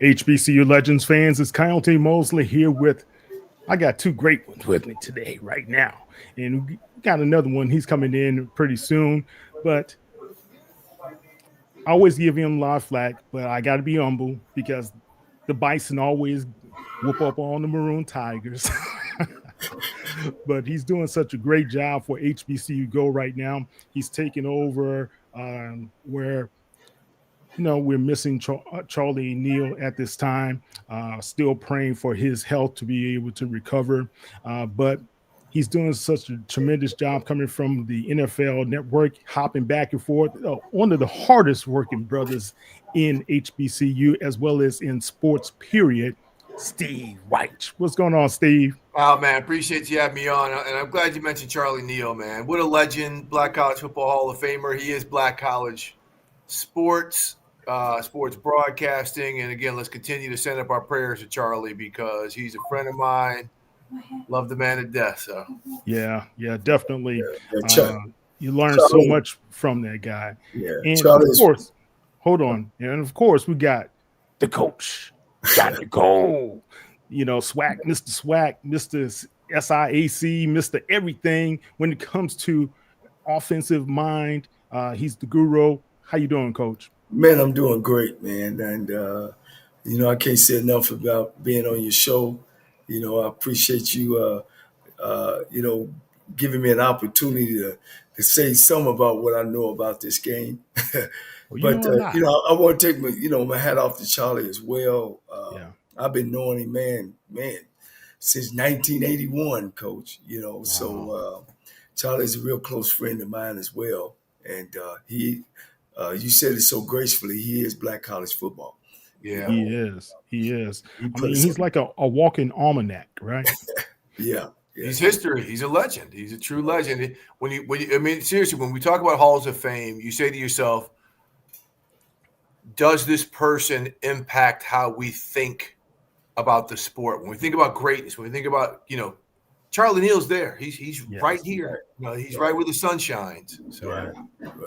HBCU Legends fans, it's Coyote Mosley here with, I got two great ones with me today, right now. And we got another one. He's coming in pretty soon. But I always give him a lot of flack, but I got to be humble because the Bison always whoop up on the Maroon Tigers. But he's doing such a great job for HBCU Go right now. He's taking over where we're missing Charlie Neal at this time. Still praying for his health to be able to recover. But he's doing such a tremendous job coming from the NFL network, hopping back and forth. One of the hardest working brothers in HBCU as well as in sports, period. Steve Wyche. What's going on, Steve? Oh, man, appreciate you having me on. And I'm glad you mentioned Charlie Neal, man. What a legend, Black College Football Hall of Famer. He is Black College sports broadcasting. And, again, let's continue to send up our prayers to Charlie because he's a friend of mine. Love the man to death. So Yeah, definitely. Yeah, You learn so much from that guy. Yeah, and of course, hold on. And, of course, we got the coach. Johnnie Cole, SWAC, Mr. SWAC, Mr. SIAC, Mr. Everything. When it comes to offensive mind, he's the guru. How you doing, Coach? Man, I'm doing great, man. And, I can't say enough about being on your show. I appreciate you, giving me an opportunity to say something about what I know about this game. But I want to take my hat off to Charlie as well. I've been knowing him, man, since 1981, Coach. Wow. So Charlie's a real close friend of mine as well. And you said it so gracefully. He is Black College football. Yeah, he is. He's like a walking almanac, right? Yeah. He's history. He's a legend. He's a true legend. Seriously, when we talk about halls of fame, you say to yourself, does this person impact how we think about the sport? When we think about greatness, when we think about, Charlie Neal's there. He's right here. He's right where the sun shines. So. Right.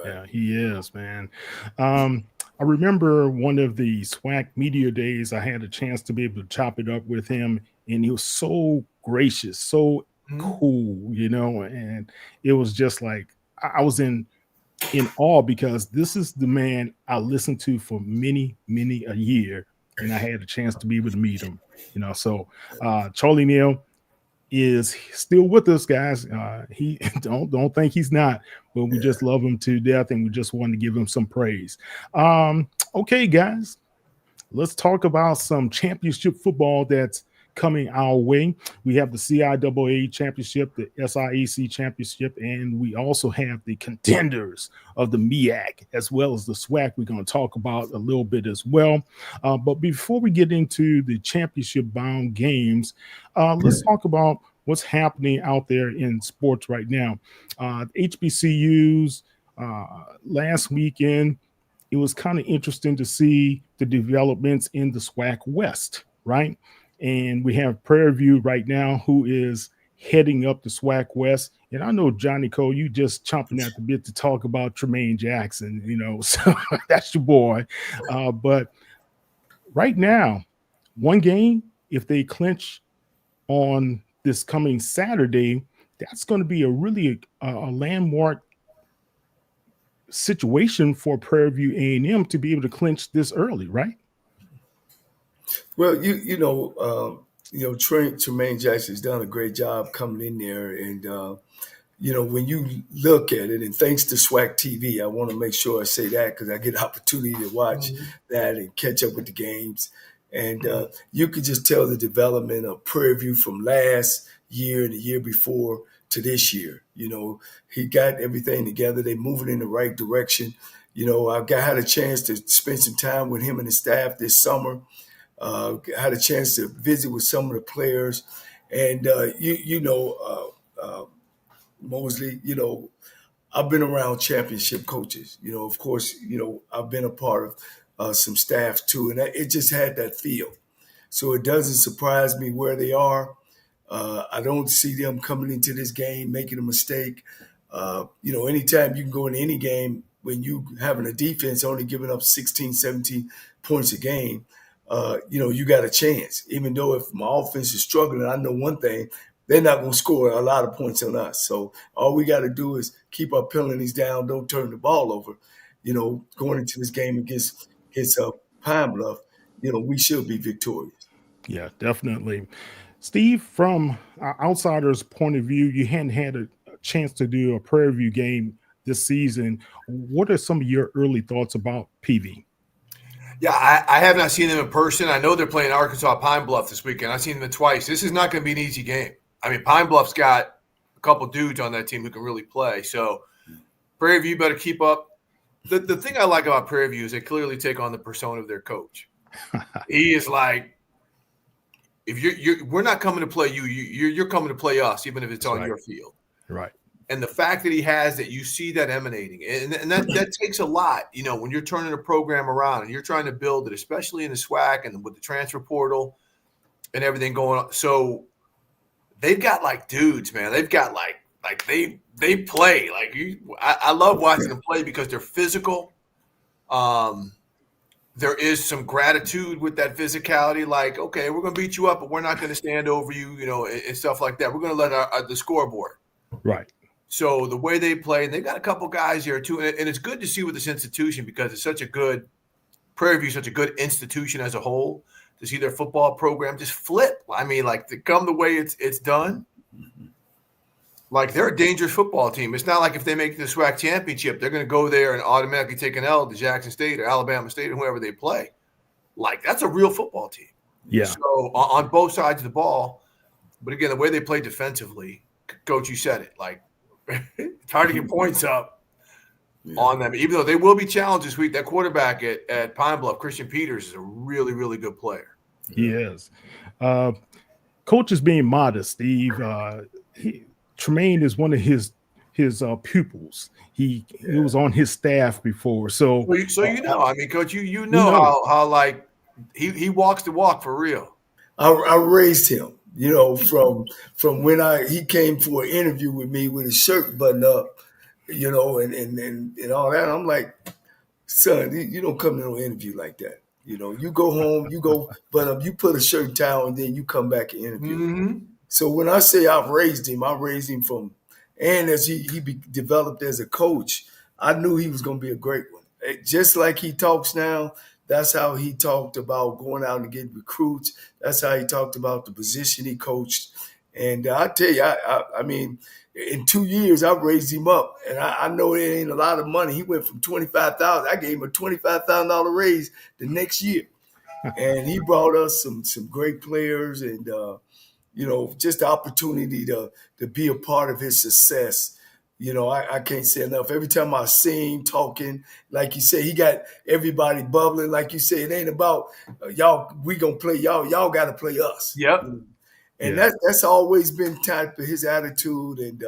Yeah, he is, man. I remember one of the SWAC media days, I had a chance to be able to chop it up with him, and he was so gracious, so cool, and it was just like I was in awe because this is the man I listened to for many a year, and I had a chance to be able to meet him. So Charlie Neal is still with us, guys. He don't think he's not, but we just love him to death, and we just want to give him some praise. Okay, guys, let's talk about some championship football that's coming our way. We have the CIAA Championship, the SIAC Championship, and we also have the Contenders of the MEAC as well as the SWAC. We're going to talk about a little bit as well. But before we get into the championship-bound games, let's talk about what's happening out there in sports right now. HBCUs last weekend, it was kind of interesting to see the developments in the SWAC West, right? And we have Prairie View right now, who is heading up the SWAC West. And I know, Johnnie Cole, you just chomping at the bit to talk about Tremaine Jackson, so that's your boy. But right now, one game, if they clinch on this coming Saturday, that's going to be a landmark situation for Prairie View A&M to be able to clinch this early, right? Well, Tremaine Jackson's done a great job coming in there. And, when you look at it, and thanks to SWAC TV, I want to make sure I say that because I get an opportunity to watch that and catch up with the games. And you could just tell the development of Prairie View from last year and the year before to this year. He got everything together. They're moving in the right direction. I had a chance to spend some time with him and his staff this summer. Had a chance to visit with some of the players, and Mosley, I've been around championship coaches. Of course, I've been a part of some staff too, and it just had that feel. So it doesn't surprise me where they are. I don't see them coming into this game making a mistake. Anytime you can go in any game when you having a defense only giving up 16, 17 points a game, you got a chance. Even though if my offense is struggling, I know one thing, they're not going to score a lot of points on us. So all we got to do is keep our penalties down, don't turn the ball over. Going into this game against Pine Bluff, we should be victorious. Yeah, definitely. Steve, from an outsider's point of view, you hadn't had a chance to do a Prairie View game this season. What are some of your early thoughts about PV? Yeah, I have not seen them in person. I know they're playing Arkansas Pine Bluff this weekend. I've seen them twice. This is not going to be an easy game. I mean, Pine Bluff's got a couple dudes on that team who can really play. So Prairie View better keep up. The thing I like about Prairie View is they clearly take on the persona of their coach. He is like, if we're not coming to play you, you're coming to play us, even if it's on your field. Right. And the fact that he has that, you see that emanating. And that takes a lot, when you're turning a program around and you're trying to build it, especially in the SWAC and with the transfer portal and everything going on. So they've got like dudes, man. They've got like they play. I love watching them play because they're physical. There is some gratitude with that physicality. Like, okay, we're going to beat you up, but we're not going to stand over you, and stuff like that. We're going to let the scoreboard. Right. So the way they play, and they've got a couple guys here too, and it's good to see with this institution because it's such a good – Prairie View is such a good institution as a whole, to see their football program just flip. I mean, to come the way it's done, they're a dangerous football team. It's not like if they make the SWAC championship, they're going to go there and automatically take an L to Jackson State or Alabama State or whoever they play. That's a real football team. Yeah. So on both sides of the ball, but again, the way they play defensively, Coach, you said it, it's hard to get points up on them, even though they will be challenged this week. That quarterback at Pine Bluff, Christian Peters, is a really, really good player. He is. Coach is being modest, Steve. Tremaine is one of his pupils. He was on his staff before. So I mean, Coach, you know how he walks the walk for real. I raised him. From when he came for an interview with me with his shirt buttoned up, and all that. I'm like, son, you don't come to no interview like that. You go home, you put a shirt and towel, and then you come back and interview. Mm-hmm. So when I say I raised him from, and as he developed as a coach, I knew he was going to be a great one. Just like he talks now. That's how he talked about going out and getting recruits. That's how he talked about the position he coached. And I tell you, I mean, in 2 years, I raised him up. And I know it ain't a lot of money. He went from $25,000. I gave him a $25,000 raise the next year. And he brought us some great players and, just the opportunity to be a part of his success. I can't say enough. Every time I see him talking, like you said, he got everybody bubbling. Like you said, it ain't about y'all. We gonna play y'all. Y'all got to play us. Yep. And that's always been type of his attitude, and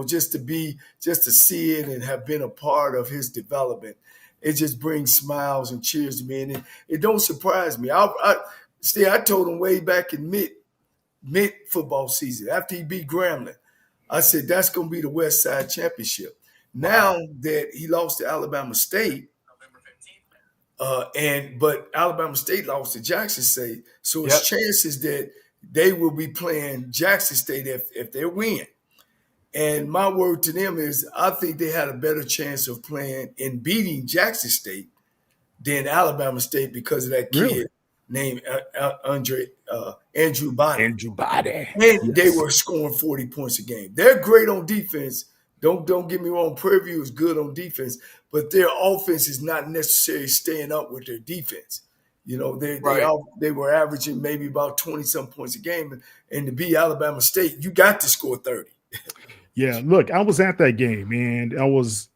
just to see it and have been a part of his development, it just brings smiles and cheers to me, and it don't surprise me. I told him way back in mid football season after he beat Grambling. I said, that's going to be the West Side Championship. Now that he lost to Alabama State, but Alabama State lost to Jackson State, so it's chances that they will be playing Jackson State if they win. And my word to them is I think they had a better chance of playing and beating Jackson State than Alabama State because of that kid named Andrew Body. And they were scoring 40 points a game. They're great on defense. Don't get me wrong. Prairie View is good on defense, but their offense is not necessarily staying up with their defense. They were averaging maybe about 20-some points a game, and to beat Alabama State, you got to score 30. Yeah, look, I was at that game, and I was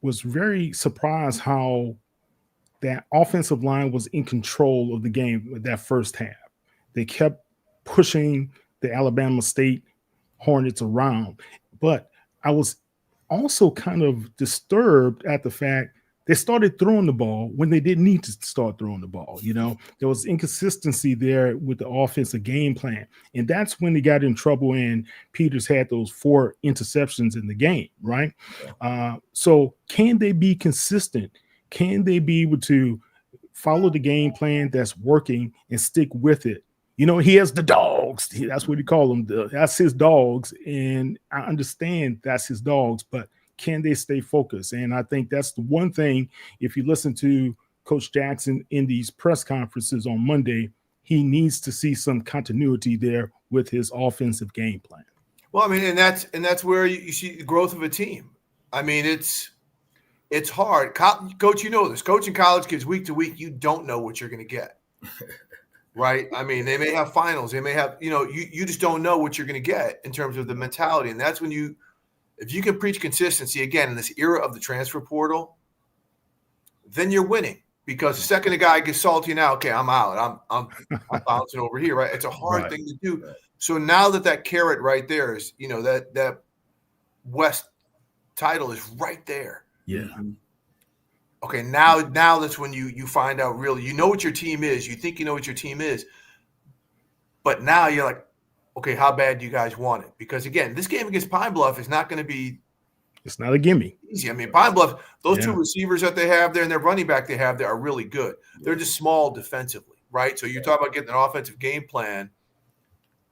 very surprised how that offensive line was in control of the game with that first half. They kept pushing the Alabama State Hornets around. But I was also kind of disturbed at the fact they started throwing the ball when they didn't need to start throwing the ball. There was inconsistency there with the offensive game plan. And that's when they got in trouble, and Peters had those 4 interceptions in the game, right? So can they be consistent? Can they be able to follow the game plan that's working and stick with it. You know, he has the dogs. That's what he call them. That's his dogs. And I understand that's his dogs, but can they stay focused? And I think that's the one thing, if you listen to Coach Jackson in these press conferences on Monday, he needs to see some continuity there with his offensive game plan. Well, I mean, and that's where you see the growth of a team. I mean, it's hard. Coach, you know this. Coaching college kids week to week, you don't know what you're going to get. Right? I mean, they may have finals. They may have, you just don't know what you're going to get in terms of the mentality. And that's when if you can preach consistency, again, in this era of the transfer portal, then you're winning. Because the second a guy gets salty now, okay, I'm out. I'm bouncing over here, right? It's a hard thing to do. So now that carrot right there is, that West title is right there. Yeah. Okay, now that's when you find out really, you know what your team is. You think you know what your team is. But now you're like, okay, how bad do you guys want it? Because, again, this game against Pine Bluff is not going to be – it's not a gimme. Easy. I mean, Pine Bluff, those two receivers that they have there and their running back they have there are really good. They're just small defensively, right? So you're talking about getting an offensive game plan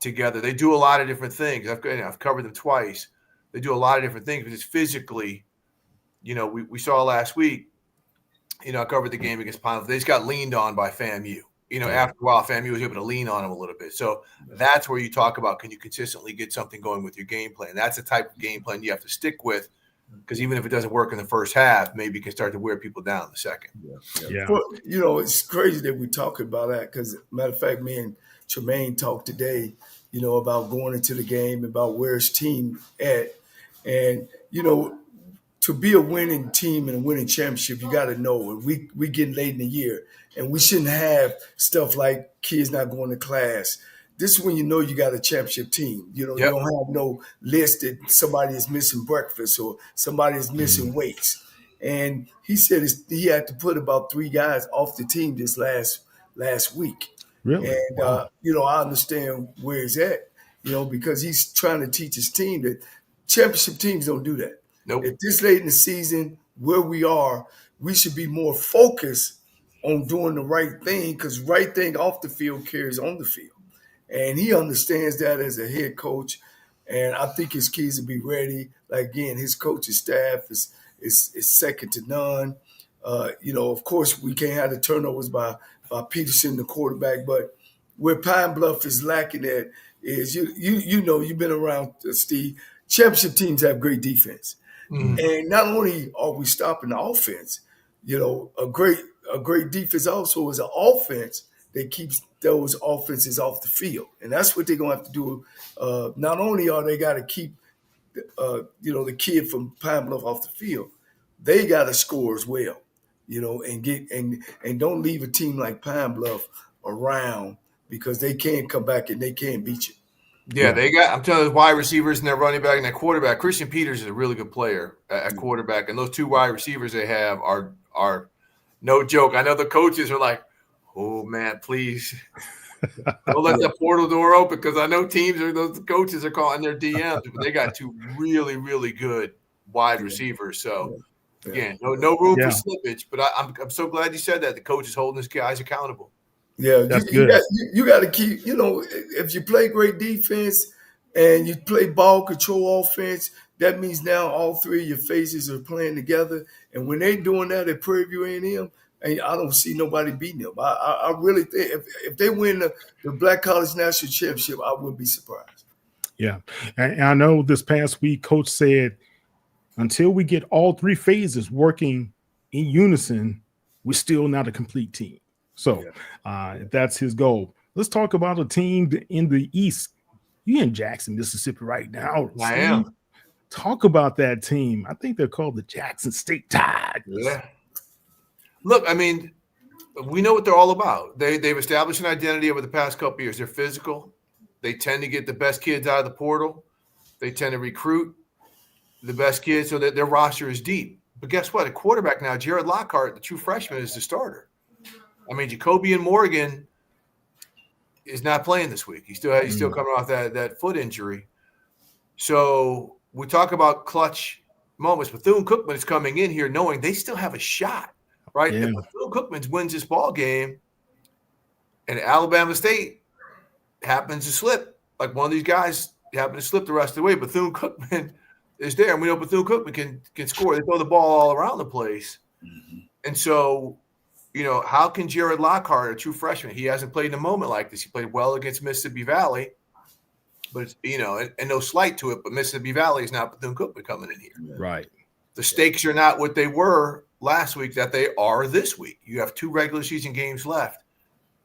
together. They do a lot of different things. I've covered them twice. They do a lot of different things, but it's physically, we saw last week, I covered the game against Pine Bluff. They just got leaned on by FAMU. After a while, FAMU was able to lean on them a little bit. So that's where you talk about, can you consistently get something going with your game plan? That's the type of game plan you have to stick with, because even if it doesn't work in the first half, maybe you can start to wear people down in the second. Yeah. Well, it's crazy that we talk about that, because, matter of fact, me and Tremaine talked today, about going into the game, about where his team at. And, to be a winning team and a winning championship, you got to know it. We getting late in the year, and we shouldn't have stuff like kids not going to class. This is when you know you got a championship team. You don't have no list that somebody is missing breakfast or somebody is missing weights. And he said he had to put about 3 guys off the team this last week. Really? And, I understand where he's at, because he's trying to teach his team that championship teams don't do that. Nope. At this late in the season, where we are, we should be more focused on doing the right thing, because right thing off the field carries on the field. And he understands that as a head coach. And I think his kids will be ready. Like, again, his coaching staff is second to none. Of course, we can't have the turnovers by Peterson, the quarterback. But where Pine Bluff is lacking at is, you've been around, Steve. Championship teams have great defense. Mm-hmm. And not only are we stopping the offense, a great defense also is an offense that keeps those offenses off the field. And that's what they're going to have to do. Not only are they got to keep, the kid from Pine Bluff off the field, they got to score as well, and don't leave a team like Pine Bluff around, because they can't come back and they can't beat you. Yeah, I'm telling you, wide receivers and their running back and their quarterback. Christian Peters is a really good player at quarterback, and those 2 wide receivers they have are no joke. I know the coaches are like, oh man, please don't let the portal door open, because I know those coaches are calling their DMs, but they got 2 really, really good wide receivers. So again, no room for slippage. But I'm so glad you said that. The coach is holding his guys accountable. Yeah, you got to keep, if you play great defense and you play ball control offense, that means now all 3 of your faces are playing together. And when they're doing that at Prairie View A&M, I don't see nobody beating them. I really think if they win the Black College National Championship, I wouldn't be surprised. Yeah. And I know this past week, Coach said, until we get all 3 phases working in unison, we're still not a complete team. So that's his goal. Let's talk about a team in the East. You're in Jackson, Mississippi right now. I am. Talk about that team. I think they're called the Jackson State Tigers. Yeah. Look, I mean, we know what they're all about. They've established an identity over the past couple of years. They're physical. They tend to get the best kids out of the portal. They tend to recruit the best kids so that their roster is deep. But guess what? At quarterback now, Jared Lockhart, the true freshman, is the starter. I mean, Jacoby and Morgan is not playing this week. He's still coming off that foot injury. So we talk about clutch moments. Bethune-Cookman is coming in here knowing they still have a shot. right? Yeah. If Bethune-Cookman wins this ball game and Alabama State happens to slip, like one of these guys happened to slip the rest of the way, Bethune-Cookman is there, and we know Bethune-Cookman can score. They throw the ball all around the place. Mm-hmm. And so, how can Jared Lockhart, a true freshman, he hasn't played in a moment like this. He played well against Mississippi Valley, but, and no slight to it, but Mississippi Valley is not Bethune-Cookman coming in here. Right. The stakes are not what they were last week that they are this week. You have 2 regular season games left.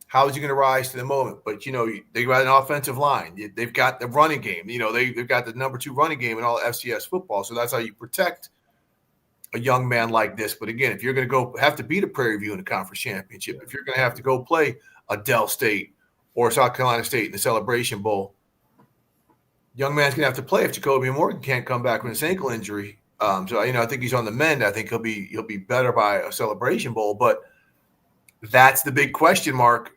How is he going to rise to the moment? But, they got an offensive line. They've got the running game. They've got the number 2 running game in all FCS football. So that's how you protect a young man like this. But, again, if you're going to have to beat a Prairie View in the conference championship, if you're going to have to go play a Dell State or South Carolina State in the Celebration Bowl, young man's going to have to play if Jacoby Morgan can't come back with his ankle injury. So, I think he's on the mend. I think he'll be better by a Celebration Bowl. But that's the big question mark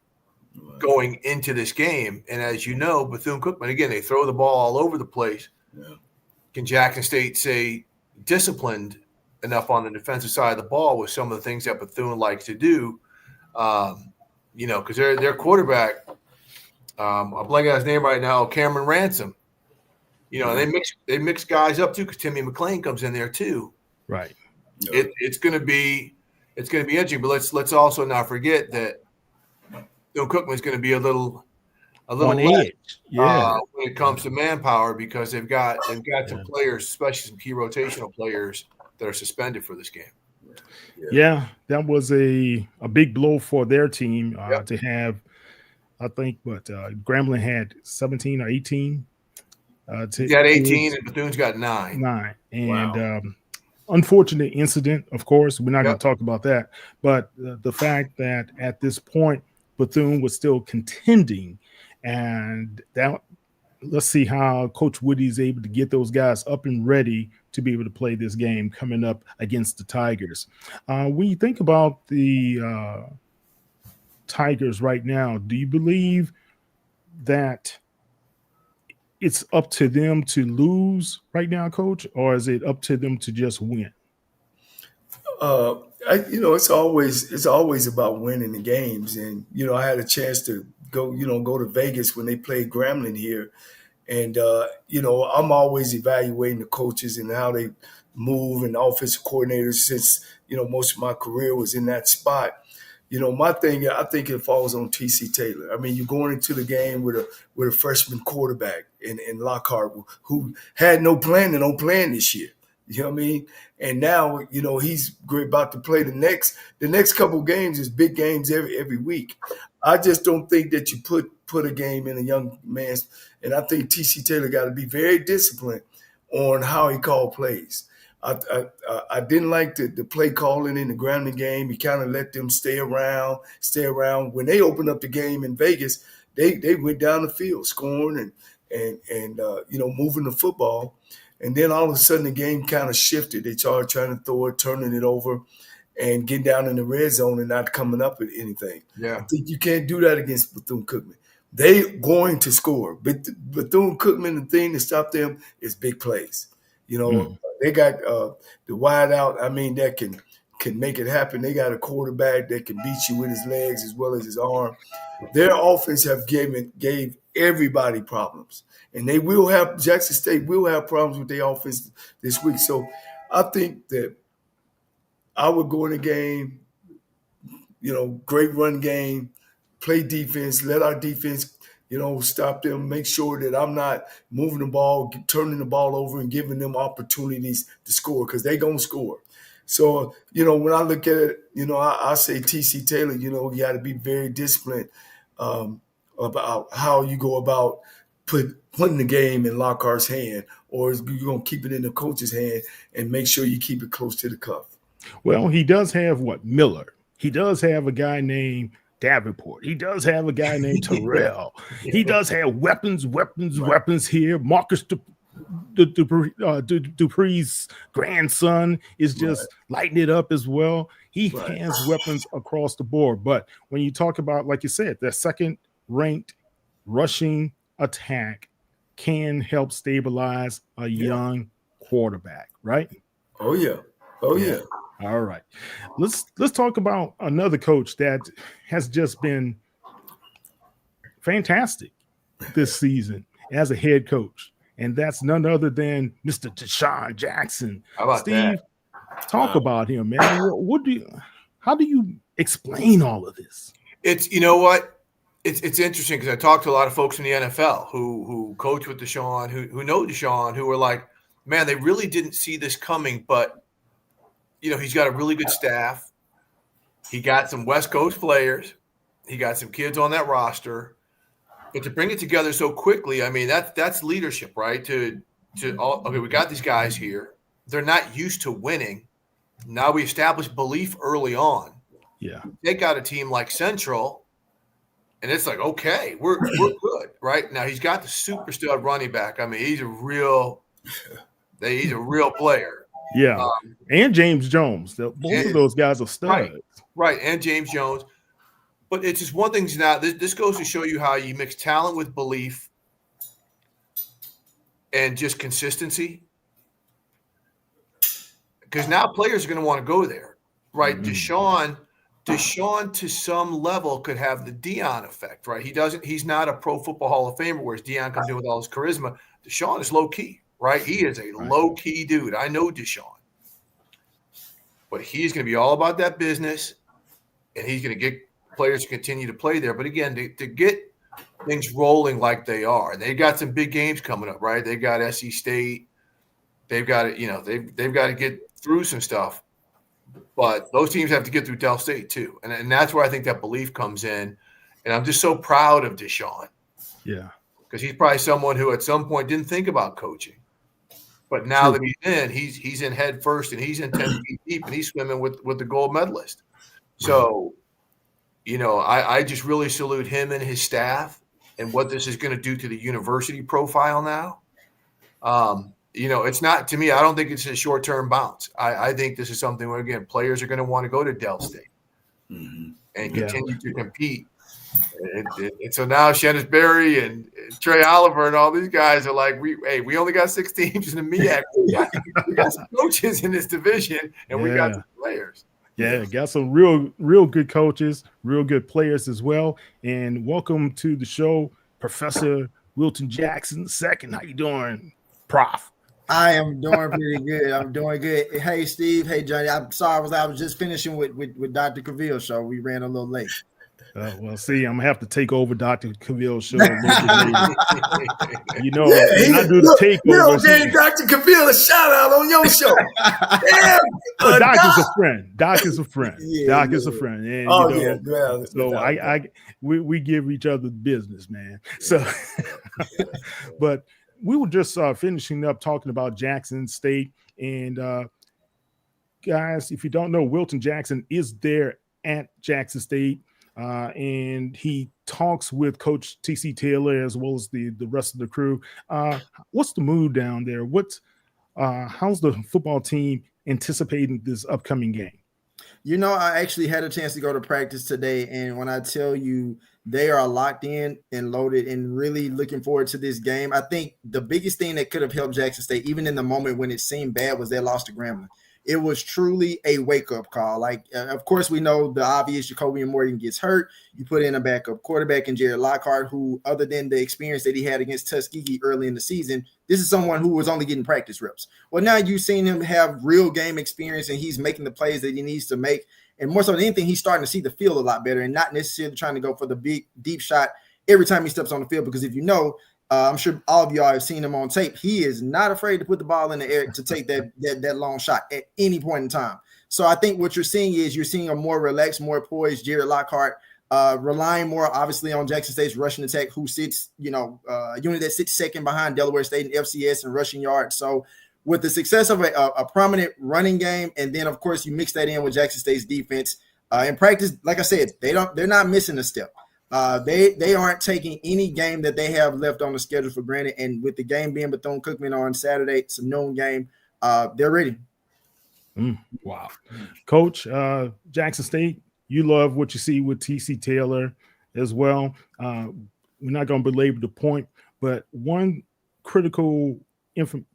going into this game. And as you know, Bethune-Cookman, again, they throw the ball all over the place. Yeah. Can Jackson State stay disciplined enough on the defensive side of the ball with some of the things that Bethune likes to do? Because their quarterback, I'm blanking on his name right now, Cameron Ransom. They mix guys up too because Timmy McClain comes in there too. Right. It's going to be interesting. But let's also not forget that Cookman is going to be a little on edge. Yeah. When it comes to manpower because they've got some players, especially some key rotational players, that are suspended for this game. Yeah, that was a big blow for their team to have. I think Grambling had 17 or 18. He got 18 and Bethune's got 9. 9. And unfortunate incident, of course. We're not going to talk about that. But the fact that at this point, Bethune was still contending. And that, let's see how Coach Woody is able to get those guys up and ready to be able to play this game coming up against the Tigers. When you think about the Tigers right now, do you believe that it's up to them to lose right now, Coach, or is it up to them to just win? It's always about winning the games. And, I had a chance to go to Vegas when they played Grambling here. And, I'm always evaluating the coaches and how they move and the offensive coordinators since, most of my career was in that spot. My thing, I think it falls on TC Taylor. I mean, you're going into the game with a freshman quarterback in Lockhart who had no plan this year. You know what I mean? And now, he's about to play the next couple of games is big games every week. I just don't think that you put a game in a young man's, and I think TC Taylor got to be very disciplined on how he called plays. I didn't like the play calling in the grounding game. He kind of let them stay around. When they opened up the game in Vegas, they went down the field scoring and moving the football. And then all of a sudden the game kind of shifted. They started trying to throw it, turning it over, and getting down in the red zone and not coming up with anything. Yeah. I think you can't do that against Bethune-Cookman. They're going to score. But Bethune-Cookman, the thing to stop them is big plays. They got the wide out, that can make it happen. They got a quarterback that can beat you with his legs as well as his arm. Their offense gave everybody problems. And Jackson State will have problems with their offense this week. So I think that I would go in the game, great run game, play defense, let our defense, stop them, make sure that I'm not moving the ball, turning the ball over and giving them opportunities to score because they're going to score. So, when I look at it, I say TC Taylor, you got to be very disciplined about how you go about putting the game in Lockhart's hand, or you're going to keep it in the coach's hand and make sure you keep it close to the cuff. Well, he does have Miller. He does have a guy named Davenport. He does have a guy named Terrell. He does have weapons here. Marcus Dupree's grandson is just lighting it up as well. He has weapons across the board. But when you talk about, like you said, the second-ranked rushing attack can help stabilize a young quarterback, right? Oh, yeah. All right. Let's talk about another coach that has just been fantastic this season as a head coach, and that's none other than Mr. Deshaun Jackson. How about Steve, that? talk about him, man. How do you explain all of this? It's, you know what? It's interesting because I talked to a lot of folks in the NFL who coach with Deshaun, who know Deshaun, who were like, man, they really didn't see this coming, but you know, he's got a really good staff. He got some West Coast players. He got some kids on that roster. But to bring it together so quickly, I mean, that's leadership, right? Okay, we got these guys here. They're not used to winning. Now we establish belief early on. Yeah. They got a team like Central, and it's like, okay, we're good, right? Now he's got the super stud running back. I mean, he's a real player. Yeah. And James Jones. Both of those guys are studs. Right. And James Jones. But it's just one thing now. This goes to show you how you mix talent with belief and just consistency. Because now players are going to want to go there, right? Mm-hmm. Deshaun to some level could have the Deion effect, right? He's not a Pro Football Hall of Famer, whereas Deion comes in with all his charisma. Deshaun is low key, right? He is a low key dude. I know Deshaun. But he's going to be all about that business, and he's going to get players to continue to play there. But again, to get things rolling like they are, they got some big games coming up, right? They got SC State. They've got to, they've got to get through some stuff. But those teams have to get through Del State too. And that's where I think that belief comes in. And I'm just so proud of Deshaun. Yeah. Because he's probably someone who at some point didn't think about coaching. But now that he's in head first, and he's in 10 feet deep, and he's swimming with the gold medalist. So, I just really salute him and his staff and what this is going to do to the university profile now. It's not, to me, I don't think it's a short-term bounce. I think this is something where, again, players are going to want to go to Del State and continue to compete. And so now Shannon Berry and Trey Oliver and all these guys are like, we only got 6 teams in the MEAC. We got some coaches in this division, and we got some players. Yeah, got some real good coaches, real good players as well. And welcome to the show, Professor Wilton Jackson II. How you doing, Prof? I am doing pretty good. I'm doing good. Hey, Steve. Hey, Johnny. I'm sorry. I was just finishing with Dr. Cavill, so we ran a little late. Well, see, I'm going to have to take over Dr. Cavill's show. I do the takeover. Gave Dr. Cavill a shout out on your show. Damn. Well, Doc is a friend. Doc is a friend. Doc is a friend. And, so we give each other business, man. So, but we were just finishing up talking about Jackson State. And guys, if you don't know, Wilton Jackson is there at Jackson State. And he talks with Coach T.C. Taylor as well as the rest of the crew. What's the mood down there? How's the football team anticipating this upcoming game? I actually had a chance to go to practice today, and when I tell you they are locked in and loaded and really looking forward to this game, I think the biggest thing that could have helped Jackson State, even in the moment when it seemed bad, was they lost to Grambling. It was truly a wake-up call. Of course, we know the obvious. Jacoby Morgan gets hurt. You put in a backup quarterback in Jared Lockhart, who, other than the experience that he had against Tuskegee early in the season, this is someone who was only getting practice reps. Well, now you've seen him have real game experience, and he's making the plays that he needs to make. And more so than anything, he's starting to see the field a lot better and not necessarily trying to go for the big, deep shot every time he steps on the field. Because if you know, I'm sure all of y'all have seen him on tape. He is not afraid to put the ball in the air to take that long shot at any point in time. So I think what you're seeing is you're seeing a more relaxed, more poised Jared Lockhart, relying more obviously on Jackson State's rushing attack, who sits, unit that sits second behind Delaware State in FCS and rushing yards. So with the success of a prominent running game, and then of course you mix that in with Jackson State's defense in practice, like I said, they're not missing a step. They aren't taking any game that they have left on the schedule for granted. And with the game being Bethune-Cookman on Saturday, it's a noon game. They're ready. Wow. Coach, Jackson State, you love what you see with T.C. Taylor as well. We're not going to belabor the point, but one critical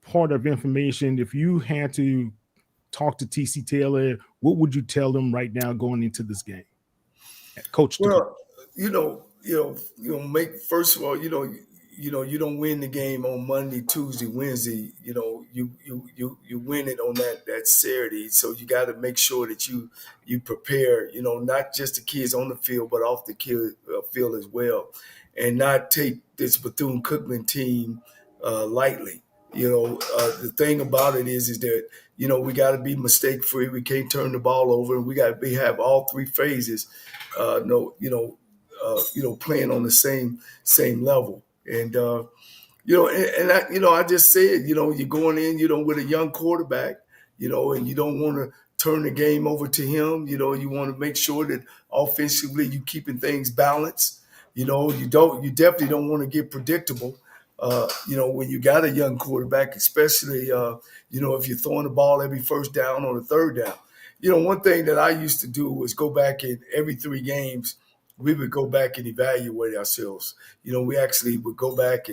part of information, if you had to talk to TC Taylor, what would you tell them right now going into this game? Coach. Well, first of all, you don't win the game on Monday, Tuesday, Wednesday. You win it on that Saturday. So you got to make sure that you prepare. Not just the kids on the field, but off the field as well, and not take this Bethune-Cookman team lightly. The thing about it is that we got to be mistake free. We can't turn the ball over, and we have all three phases. Playing on the same level. And I just said, you're going in, with a young quarterback, and you don't want to turn the game over to him. You want to make sure that offensively you keeping things balanced. You definitely don't want to get predictable. When you got a young quarterback, especially, if you're throwing the ball every first down or the third down. One thing that I used to do was go back in every 3 games. We would go back and evaluate ourselves. We actually would go back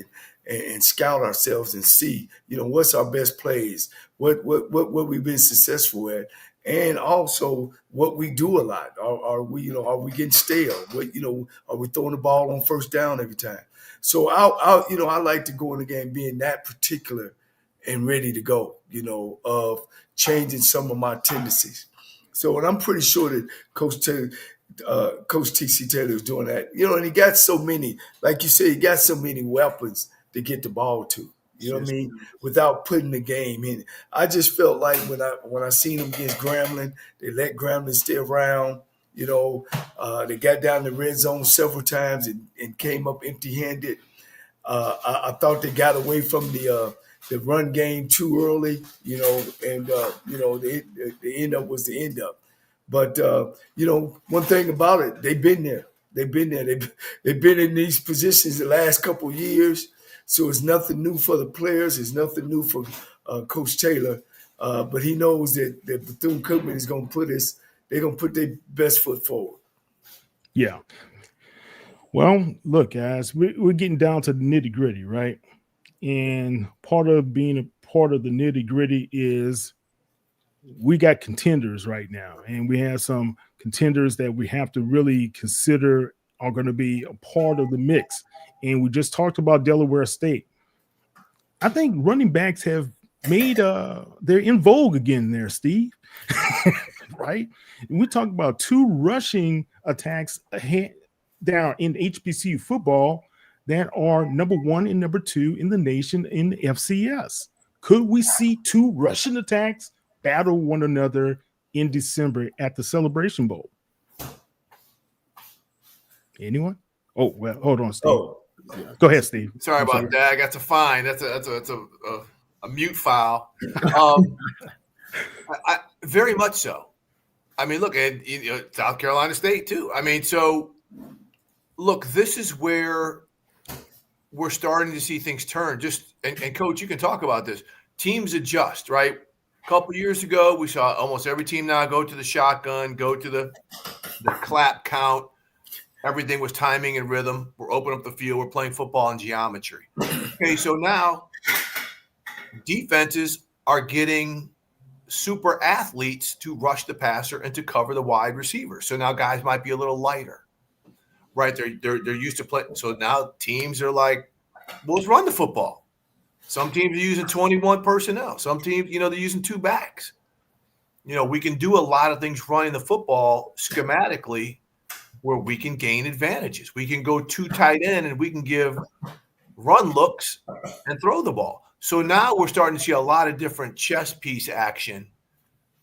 and scout ourselves and see, what's our best plays, what we've been successful at, and also what we do a lot. Are we getting stale? Are we throwing the ball on first down every time? So I like to go in the game being that particular and ready to go, of changing some of my tendencies. So, and I'm pretty sure that Coach TC Taylor is doing that, and he got so many, like you said, he got so many weapons to get the ball to, what I mean, without putting the game in. I just felt like when I seen him against Grambling, they let Grambling stay around, they got down the red zone several times and came up empty-handed. I thought they got away from the run game too early, and the end up was the end up. But, one thing about it, they've been there. They've been in these positions the last couple of years. So it's nothing new for the players. It's nothing new for Coach Taylor. But he knows that Bethune-Cookman is going to they're going to put their best foot forward. Yeah. Well, look, guys, we're getting down to the nitty-gritty, right? And part of being a part of the nitty-gritty is we got contenders right now, and we have some contenders that we have to really consider are going to be a part of the mix. And we just talked about Delaware State. I think running backs have made they're in vogue again there, Steve. Right? And we talk about 2 rushing attacks ahead down in HBCU football that are number 1 and number 2 in the nation in the FCS. Could we see 2 rushing attacks battle one another in December at the Celebration Bowl? Anyone? Oh, well, hold on, Steve. Oh. Go ahead, Steve. Sorry about that. I got to find that's a mute file. I very much so. I mean, look, and South Carolina State too. I mean, so look, this is where we're starting to see things turn. And Coach, you can talk about this. Teams adjust, right? A couple of years ago, we saw almost every team now go to the shotgun, go to the clap count. Everything was timing and rhythm. We're opening up the field. We're playing football and geometry. Okay, so now defenses are getting super athletes to rush the passer and to cover the wide receiver. So now guys might be a little lighter, right? They're used to playing. So now teams are like, well, let's run the football. Some teams are using 21 personnel. Some teams, they're using 2 backs. We can do a lot of things running the football schematically where we can gain advantages. We can go 2 tight end and we can give run looks and throw the ball. So now we're starting to see a lot of different chess piece action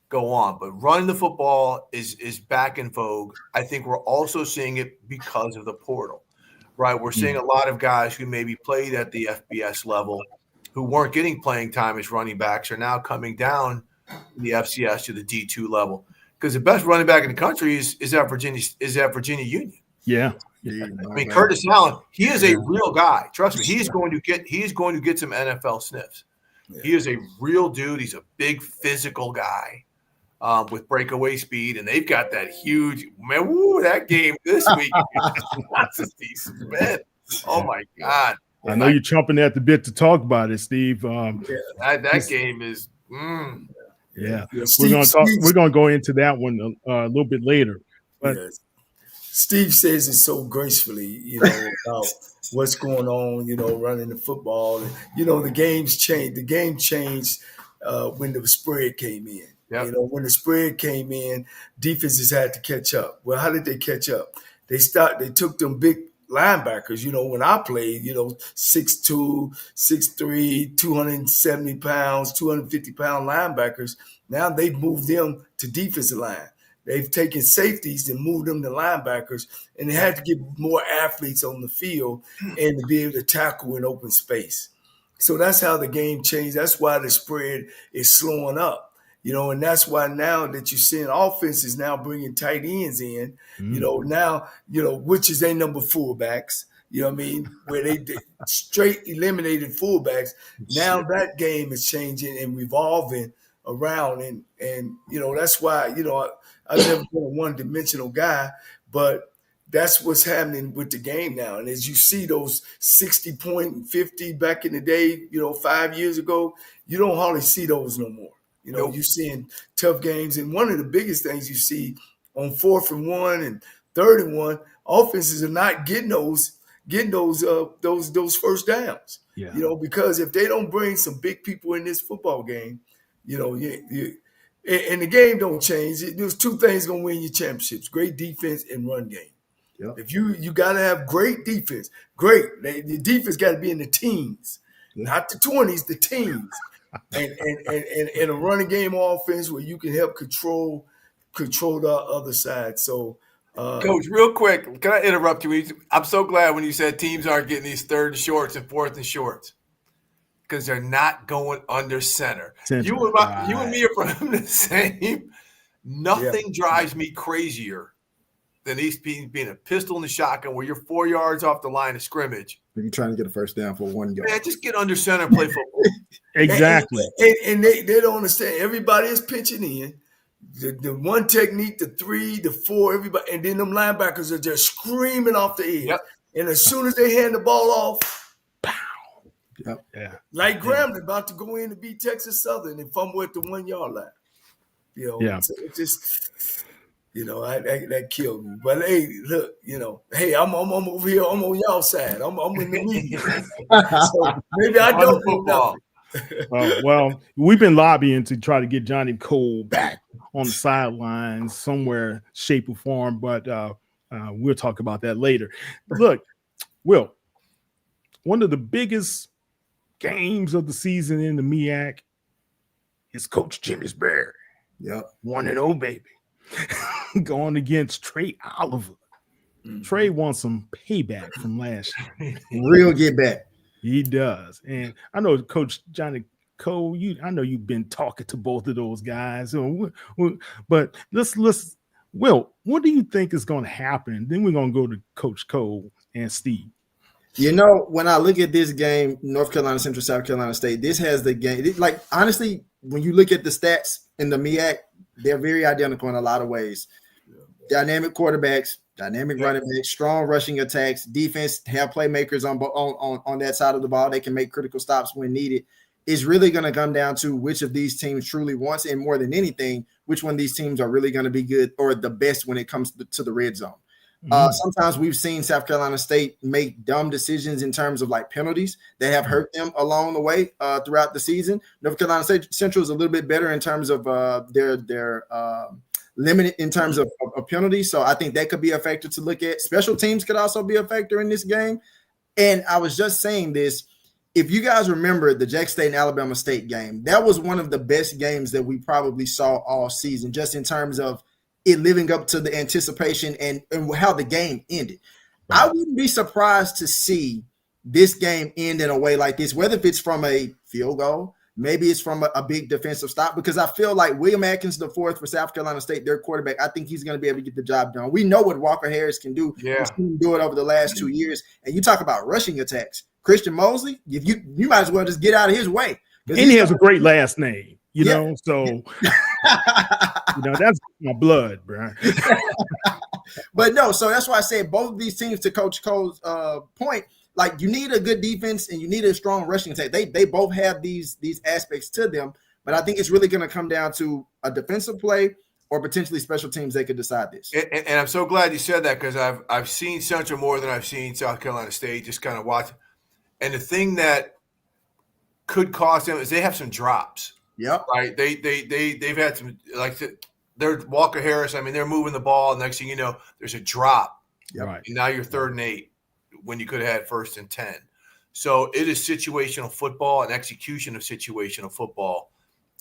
go on. But running the football is back in vogue. I think we're also seeing it because of the portal, right? We're seeing a lot of guys who maybe played at the FBS level who weren't getting playing time as running backs are now coming down in the FCS to the D2 level. Because the best running back in the country is at Virginia Union. Yeah. I mean, Curtis Allen, he is a real guy. Trust me, he's going to get some NFL sniffs. Yeah. He is a real dude. He's a big physical guy with breakaway speed, and they've got that huge man. Woo, that game this week. That's a decent man. Oh my God. I know you're chomping at the bit to talk about it, Steve. That game is Yeah. Yeah, We're gonna go into that one a little bit later. But Steve says it so gracefully, about what's going on, running the football. And, the game's changed. The game changed when the spread came in. Yep. When the spread came in, defenses had to catch up. Well, how did they catch up? They took them big linebackers, when I played, 6'2", 6'3", 270 pounds, 250-pound linebackers. Now they've moved them to defensive line. They've taken safeties and moved them to linebackers, and they had to get more athletes on the field and to be able to tackle in open space. So that's how the game changed. That's why the spread is slowing up. And that's why now that you're seeing offenses now bringing tight ends in, now, which is their number fullbacks, where they straight eliminated fullbacks. Now that game is changing and revolving around. And that's why, I've never been a one-dimensional guy, but that's what's happening with the game now. And as you see those 60-point and 50 back in the day, 5 years ago, you don't hardly see those no more. You're seeing tough games. And one of the biggest things you see on 4th and 1 and 3rd and 1, offenses are not getting those first downs. Yeah. Because if they don't bring some big people in this football game, and the game don't change. There's two things going to win you championships: great defense and run game. Yep. If you got to have great defense, the defense got to be in the teens, not the 20s, the teens. and a running game offense where you can help control the other side. So, Coach, real quick, can I interrupt you? I'm so glad when you said teams aren't getting these 3rd and shorts and 4th and shorts because they're not going under center. You and me are from the same. Nothing drives me crazier than these teams being a pistol in the shotgun where you're 4 yards off the line of scrimmage. You're trying to get a first down for 1 yard. Man, just get under center and play football. Exactly. And they don't understand. Everybody is pitching in. The one technique, the 3, the 4, everybody, and then them linebackers are just screaming off the edge. Yep. And as soon as they hand the ball off, pow. Yep. Yeah. Like Grambling about to go in to beat Texas Southern and fumble at the 1 yard line. So it just, that killed me. But hey, look, hey, I'm over here. I'm on y'all side. I'm in the media. So maybe I don't know. Well, we've been lobbying to try to get Johnnie Cole back on the sidelines somewhere, shape or form, but we'll talk about that later. Look, Will, one of the biggest games of the season in the MEAC is Coach Jimmy's Berry. Yep. 1-0, baby. Going against Trey Oliver. Mm-hmm. Trey wants some payback from last year. Real get back. He does. And I know Coach Johnnie Cole, I know you've been talking to both of those guys. But let's Will, what do you think is going to happen? Then we're going to go to Coach Cole and Steve. When I look at this game, North Carolina Central, South Carolina State, this has the game. Like, honestly, when you look at the stats in the MEAC, they're very identical in a lot of ways. Dynamic quarterbacks, dynamic running backs, strong rushing attacks, defense, have playmakers on that side of the ball. They can make critical stops when needed. It's really going to come down to which of these teams truly wants, and more than anything, which one of these teams are really going to be good or the best when it comes to the red zone. Sometimes we've seen South Carolina State make dumb decisions in terms of like penalties that have hurt them along the way throughout the season. North Carolina State Central is a little bit better in terms of their limited in terms of penalties. So I think that could be a factor to look at. Special teams could also be a factor in this game. And I was just saying this. If you guys remember the Jackson State and Alabama State game, that was one of the best games that we probably saw all season, just in terms of it living up to the anticipation and how the game ended. Right. I wouldn't be surprised to see this game end in a way like this, whether if it's from a field goal, maybe it's from a big defensive stop, because I feel like William Atkins IV for South Carolina State, their quarterback, I think he's going to be able to get the job done. We know what Walker Harris can do. Yeah. We've seen him do it over the last 2 years. And you talk about rushing attacks. Christian Mosley, if you might as well just get out of his way. And he has a great last name, so that's my blood, bro. But no, so that's why I said both of these teams, to Coach Cole's point, like, you need a good defense and you need a strong rushing attack. They both have these aspects to them, But I think it's really going to come down to a defensive play or potentially special teams that could decide this. And I'm so glad you said that, because I've seen Central more than I've seen South Carolina State. Just kind of watch, and the thing that could cost them is they have some drops. Yep. Right. They've had some, like, they're Walker Harris. I mean, they're moving the ball. Next thing you know, there's a drop. Yep. Right. And now you're 3rd and 8 when you could have had 1st and 10. So it is situational football and execution of situational football.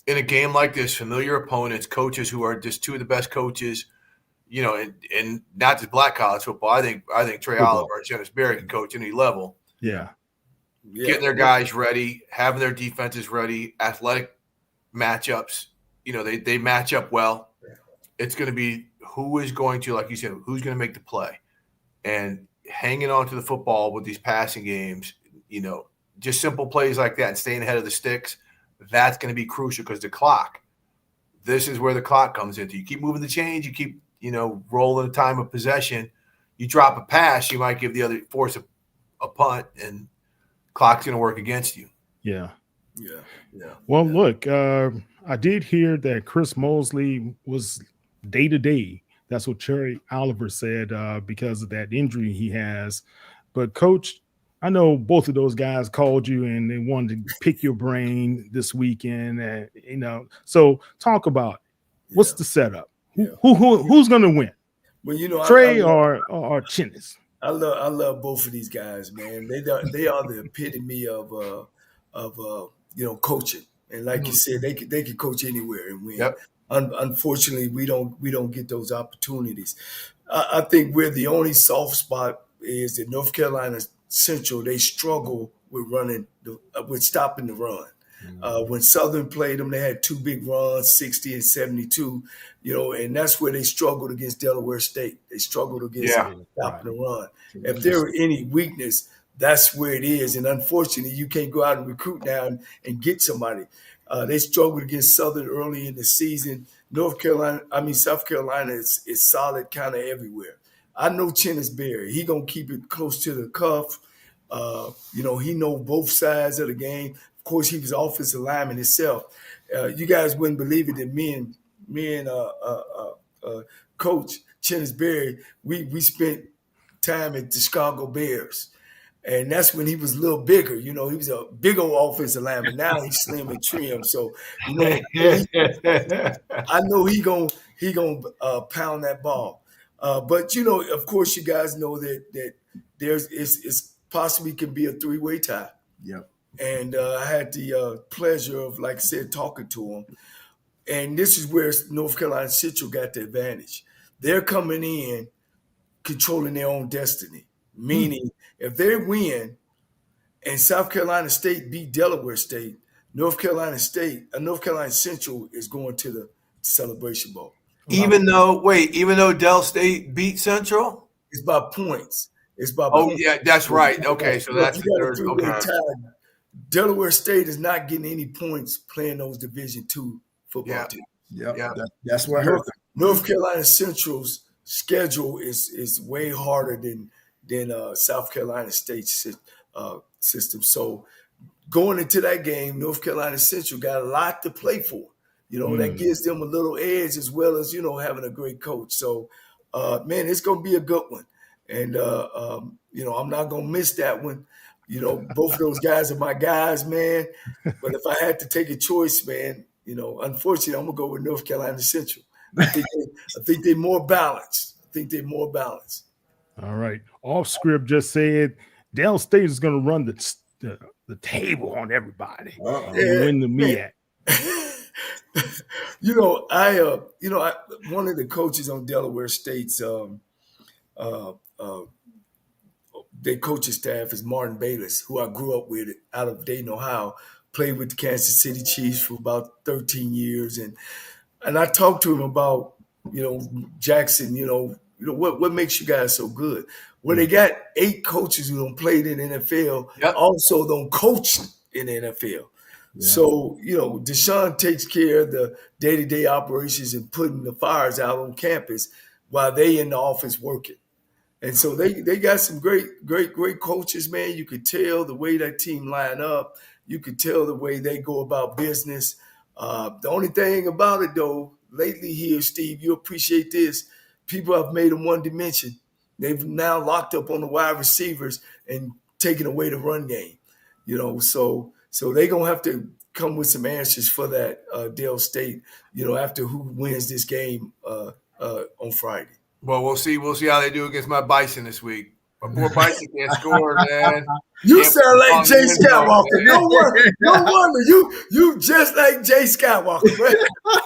In a game like this, familiar opponents, coaches who are just two of the best coaches, you know, and not just black college football. I think Trey Oliver and Dennis Berry can coach any level. Yeah. Getting their guys ready, having their defenses ready, athletic matchups. You know, they match up well. It's going to be who is going to, like you said, who's going to make the play. And hanging on to the football with these passing games, you know, just simple plays like that and staying ahead of the sticks, that's going to be crucial, because the clock, this is where the clock comes into. You keep moving the chains, you keep, you know, rolling the time of possession. You drop a pass, you might give the other force a punt, and clock's going to work against you. Yeah. Yeah. Well, look, I did hear that Chris Mosley was day-to-day. That's what Trey Oliver said, because of that injury he has. But, Coach, I know both of those guys called you and they wanted to pick your brain this weekend. You know, so talk about what's the setup. Who's going to win? Well, you know, Trey or Chinnis? I love both of these guys, man. They are the epitome of you know, coaching. And like you said, they can coach anywhere and win. Yep. Unfortunately, we don't get those opportunities. I think where the only soft spot is that North Carolina Central, they struggle with with stopping the run. When Southern played them, they had 2 big runs, 60 and 72, you know, and that's where they struggled against Delaware State. They struggled against stopping the run. If there were any weakness, that's where it is. And unfortunately, you can't go out and recruit now and get somebody. They struggled against Southern early in the season. South Carolina is solid kind of everywhere. I know Chinnis Berry. He going to keep it close to the cuff. You know, he know both sides of the game. Of course, he was offensive lineman himself. You guys wouldn't believe it that me and Coach Chinnis Berry, we spent time at the Chicago Bears. And that's when he was a little bigger. You know, he was a big old offensive lineman. Now he's slim and trim. So, you know, I know he gonna pound that ball. But, you know, of course, you guys know that it's possibly can be a 3-way tie. Yep. And I had the pleasure of, like I said, talking to him. And this is where North Carolina Central got the advantage. They're coming in controlling their own destiny, meaning if they win and South Carolina State beat Delaware State, North Carolina Central is going to the Celebration Bowl. Even though Del State beat Central? It's by points. Yeah, that's right. Okay, so that's the third. Okay. Delaware State is not getting any points playing those Division II football teams. Yeah. That's what hurt them. North Carolina Central's schedule is way harder than South Carolina State's system. So going into that game, North Carolina Central got a lot to play for. You know, that gives them a little edge, as well as, you know, having a great coach. So, man, it's going to be a good one. And, you know, I'm not going to miss that one. You know, both of those guys are my guys, man. But if I had to take a choice, man, you know, unfortunately, I'm going to go with North Carolina Central. I think they're more balanced. All right. Off script just said Del State is going to run the table on everybody and win the MEAC. You know, one of the coaches on Delaware State's their coaching staff is Martin Bayless, who I grew up with out of Dayton, Ohio. Played with the Kansas City Chiefs for about 13 years, and I talked to him about, you know, Jackson. You know what makes you guys so good? Well, they got 8 coaches who don't play in the NFL, also don't coach in the NFL. Yeah. So, you know, Deshaun takes care of the day-to-day operations and putting the fires out on campus while they in the office working. And so they got some great coaches, man. You could tell the way that team line up. You could tell the way they go about business. The only thing about it, though, lately here, Steve, you appreciate this. People have made them one dimension. They've now locked up on the wide receivers and taken away the run game. So they're going to have to come with some answers for that, Dale State, after who wins this game on Friday. Well, we'll see. We'll see how they do against my Bison this week. My poor Bison can't score, man. You sound like Jay Skywalker. No wonder. You just like Jay Skywalker, man.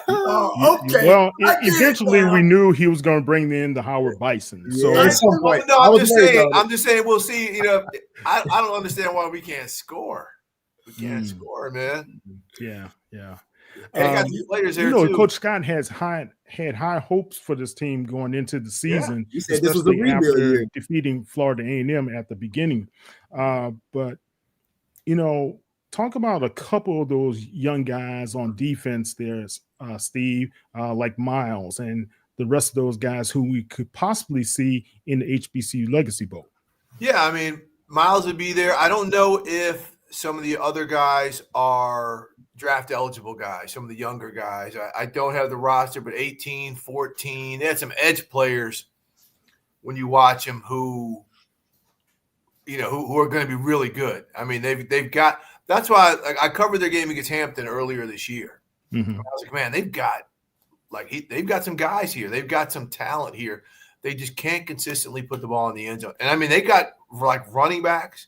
Okay. Well, eventually we knew he was going to bring in the Howard Bison. So I'm just saying. We'll see. I don't understand why we can't score. We can't score, man. Yeah. They got these players there too. Coach Scott had high hopes for this team going into the season. He said this was a rebuild year, defeating Florida A&M at the beginning. But talk about a couple of those young guys on defense there, Steve, like Miles and the rest of those guys who we could possibly see in the HBCU Legacy Bowl. Yeah, I mean, Miles would be there. I don't know if some of the other guys are draft eligible guys, some of the younger guys. I don't have the roster, but 18, 14, they had some edge players when you watch them who are going to be really good. I mean, they've got – that's why I covered their game against Hampton earlier this year. Mm-hmm. I was like, man, they've got some guys here. They've got some talent here. They just can't consistently put the ball in the end zone. And, I mean, they got, running backs,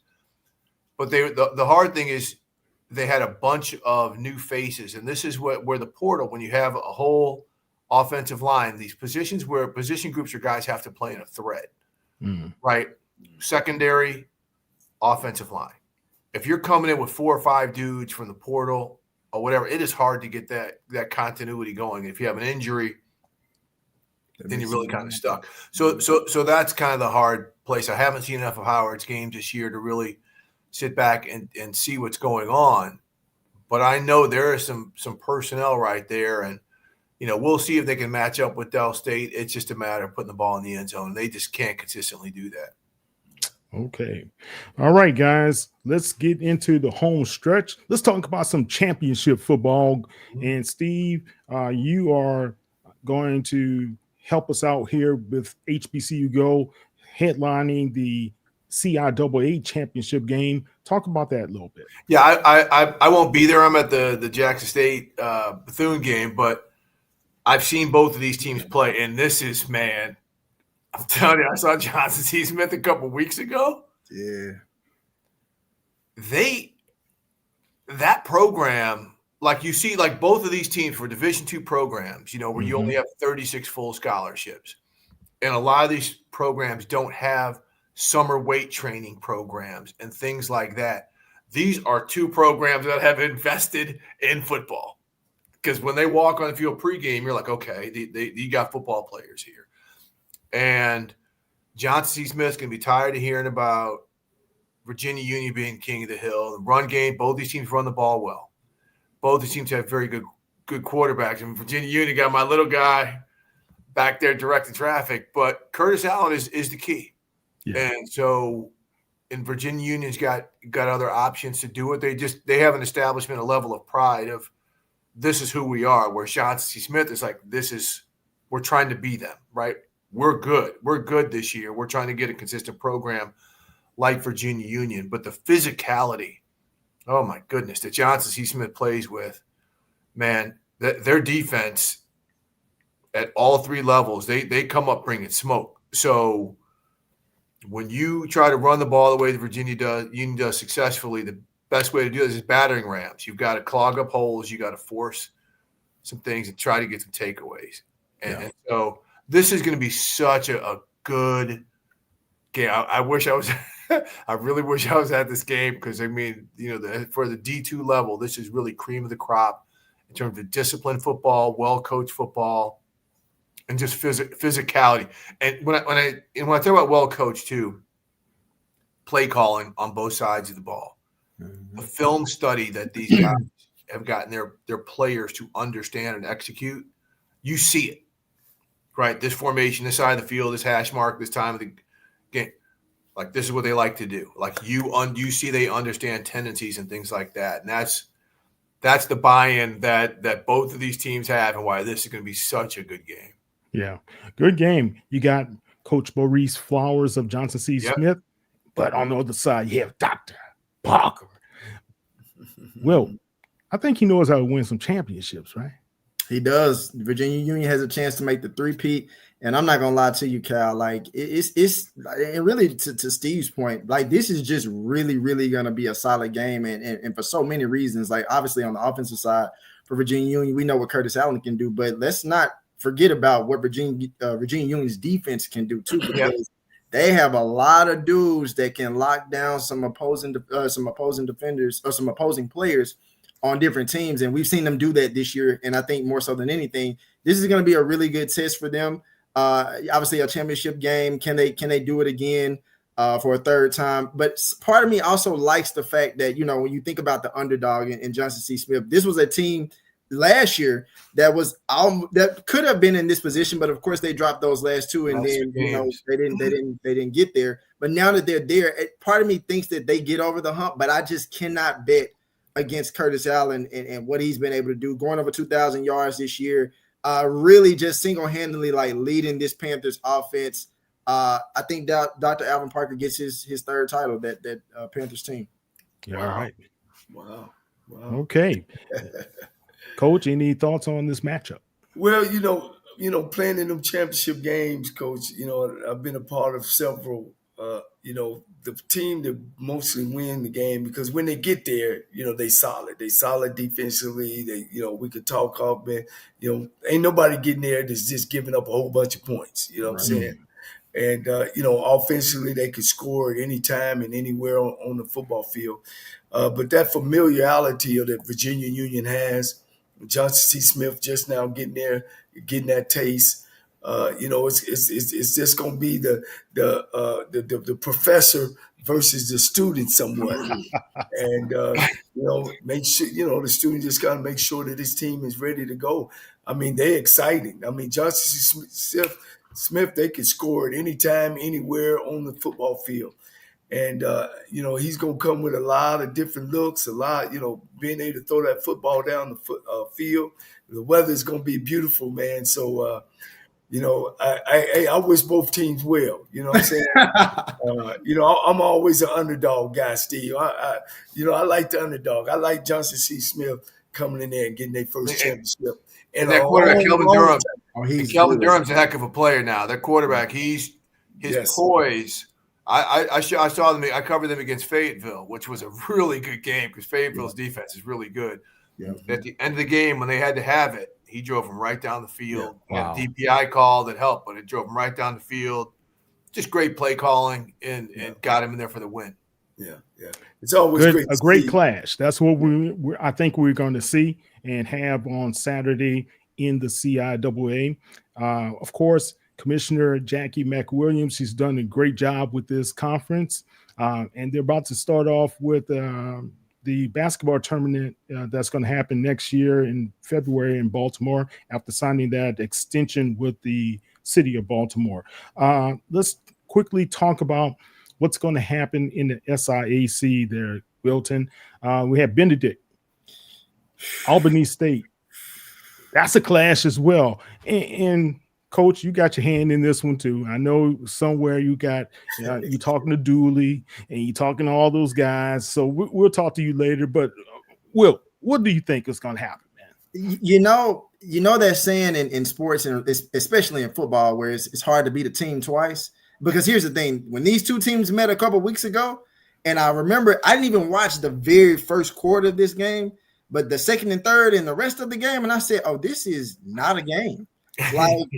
but the hard thing is they had a bunch of new faces. And this is where the portal, when you have a whole offensive line, these positions where position groups or guys have to play in a thread, right? Secondary, offensive line. If you're coming in with 4 or 5 dudes from the portal or whatever, it is hard to get that continuity going. If you have an injury, then you're really kind of stuck. So that's kind of the hard place. I haven't seen enough of Howard's game this year to really sit back and see what's going on. But I know there is some personnel right there, and we'll see if they can match up with Del State. It's just a matter of putting the ball in the end zone. They just can't consistently do that. Okay. All right, guys, let's get into the home stretch. Let's talk about some championship football. And Steve, you are going to help us out here with HBCU Go headlining the CIAA championship game. Talk about that a little bit. Yeah, I won't be there. I'm at the Jackson State Bethune game, but I've seen both of these teams play, and this is, man, I'm telling you, I saw Johnson C. Smith a couple weeks ago. Yeah. That program, like you see, like both of these teams were Division II programs, where you only have 36 full scholarships. And a lot of these programs don't have summer weight training programs and things like that. These are two programs that have invested in football. Because when they walk on the field pregame, you're like, okay, you got football players here. And Johnson C. Smith's going to be tired of hearing about Virginia Union being king of the hill. The run game, both these teams run the ball well. Both these teams have very good quarterbacks. And Virginia Union got my little guy back there directing traffic. But Curtis Allen is the key. Yeah. And so in Virginia Union's got other options to do it. They have an establishment, a level of pride of this is who we are, where Johnson C. Smith is like, we're trying to be them, right? We're good. We're good this year. We're trying to get a consistent program like Virginia Union. But the physicality, oh, my goodness, that Johnson C. Smith plays with, man, their defense at all 3 levels, they come up bringing smoke. So when you try to run the ball the way that Virginia Union does successfully, the best way to do this is battering rams. You've got to clog up holes. You got to force some things and try to get some takeaways. And so – this is going to be such a good game. I wish I was – I really wish I was at this game because, I mean, for the D2 level, this is really cream of the crop in terms of disciplined football, well-coached football, and just physicality. And when I talk about well-coached too, play calling on both sides of the ball. Mm-hmm. The film study that these guys have gotten their players to understand and execute, you see it. Right, this formation, this side of the field, this hash mark, this time of the game, like this is what they like to do. Like you see, they understand tendencies and things like that, and that's the buy-in that both of these teams have, and why this is going to be such a good game. Yeah, good game. You got Coach Maurice Flowers of Johnson C. Smith, but on the other side, you have Dr. Parker. Well, I think he knows how to win some championships, right? He does. Virginia Union has a chance to make the three-peat. And I'm not gonna lie to you, Cal. Like it's really to Steve's point. Like this is just really, really gonna be a solid game, and for so many reasons. Like obviously on the offensive side for Virginia Union, we know what Curtis Allen can do, but let's not forget about what Virginia Union's defense can do too, because they have a lot of dudes that can lock down some opposing defenders or some opposing players on different teams, and we've seen them do that this year. And I think more so than anything, this is going to be a really good test for them. Obviously, a championship game. Can they do it again for a third time? But part of me also likes the fact that, you know, when you think about the underdog in Johnson C. Smith, this was a team last year that could have been in this position, but of course they dropped those last two, and then you know they didn't get there. But now that they're there, part of me thinks that they get over the hump. But I just cannot bet against Curtis Allen and what he's been able to do, going over 2,000 yards this year. Really just single-handedly like leading this Panthers offense. I think Dr. Alvin Parker gets his third title, that Panthers team. Yeah, all right. Wow. Okay. Coach, any thoughts on this matchup? Well, you know, playing in them championship games, Coach, you know, I've been a part of several, you know, the team that mostly win the game, because when they get there, you know, they solid defensively. They, you know, we could talk off, man. You know, ain't nobody getting there that's just giving up a whole bunch of points. You know what I'm saying? And, you know, offensively, they could score at any time and anywhere on the football field. But that familiarity that Virginia Union has, Johnson C. Smith just now getting there, getting that taste. You know, it's just going to be the professor versus the student somewhat. And, you know, make sure, you know, the student just got to make sure that his team is ready to go. I mean, they're exciting. I mean, Johnson C. Smith, they can score at any time, anywhere on the football field. And, you know, he's going to come with a lot of different looks, a lot, you know, being able to throw that football down the field. The weather's going to be beautiful, man. So, you know, I wish both teams well. You know what I'm saying? You know, I'm always an underdog guy, Steve. You know, I like the underdog. I like Johnson C. Smith coming in there and getting their first championship. And that quarterback, Kelvin Durham. Kelvin Durham's a heck of a player now. That quarterback, his poise. I saw them. I covered them against Fayetteville, which was a really good game because Fayetteville's defense is really good. Yeah. At the end of the game, when they had to have it, he drove them right down the field. Yeah. Wow. He had a DPI call that helped, but it drove them right down the field. Just great play calling and got him in there for the win. Yeah. It's always a great clash. That's what I think we're going to see and have on Saturday in the CIAA. Of course, Commissioner Jackie McWilliams, she's done a great job with this conference. And they're about to start off with the basketball tournament that's going to happen next year in February in Baltimore after signing that extension with the city of Baltimore. Let's quickly talk about what's going to happen in the SIAC there, Wilton. We have Benedict, Albany State. That's a clash as well. And Coach, you got your hand in this one too. I know somewhere you got you talking to Dooley and you talking to all those guys. So we'll talk to you later. But Will, what do you think is going to happen, man? You know that saying in sports, and especially in football, where it's hard to beat a team twice. Because here's the thing: when these two teams met a couple of weeks ago, and I remember I didn't even watch the very first quarter of this game, but the second and third and the rest of the game, and I said, "Oh, this is not a game."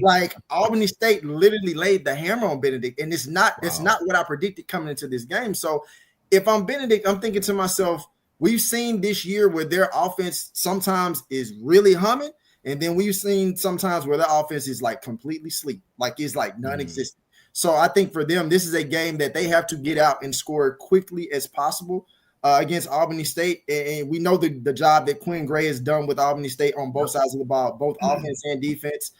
Like Albany State literally laid the hammer on Benedict, and it's not what I predicted coming into this game. So if I'm Benedict, I'm thinking to myself, we've seen this year where their offense sometimes is really humming, and then we've seen sometimes where their offense is like completely sleep, like it's like non-existent. So I think for them, this is a game that they have to get out and score quickly as possible against Albany State. And we know the job that Quinn Gray has done with Albany State on both sides of the ball, both offense and defense.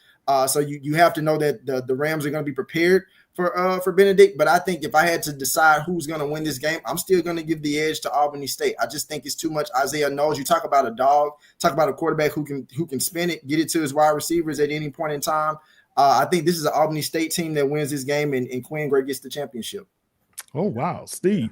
So you have to know that the Rams are going to be prepared for Benedict, but I think if I had to decide who's going to win this game, I'm still going to give the edge to Albany State. I just think it's too much Isaiah Knowles. You talk about a dog, talk about a quarterback who can spin it, get it to his wide receivers at any point in time. I think this is an Albany State team that wins this game, and Quinn Gray gets the championship. Oh wow, Steve.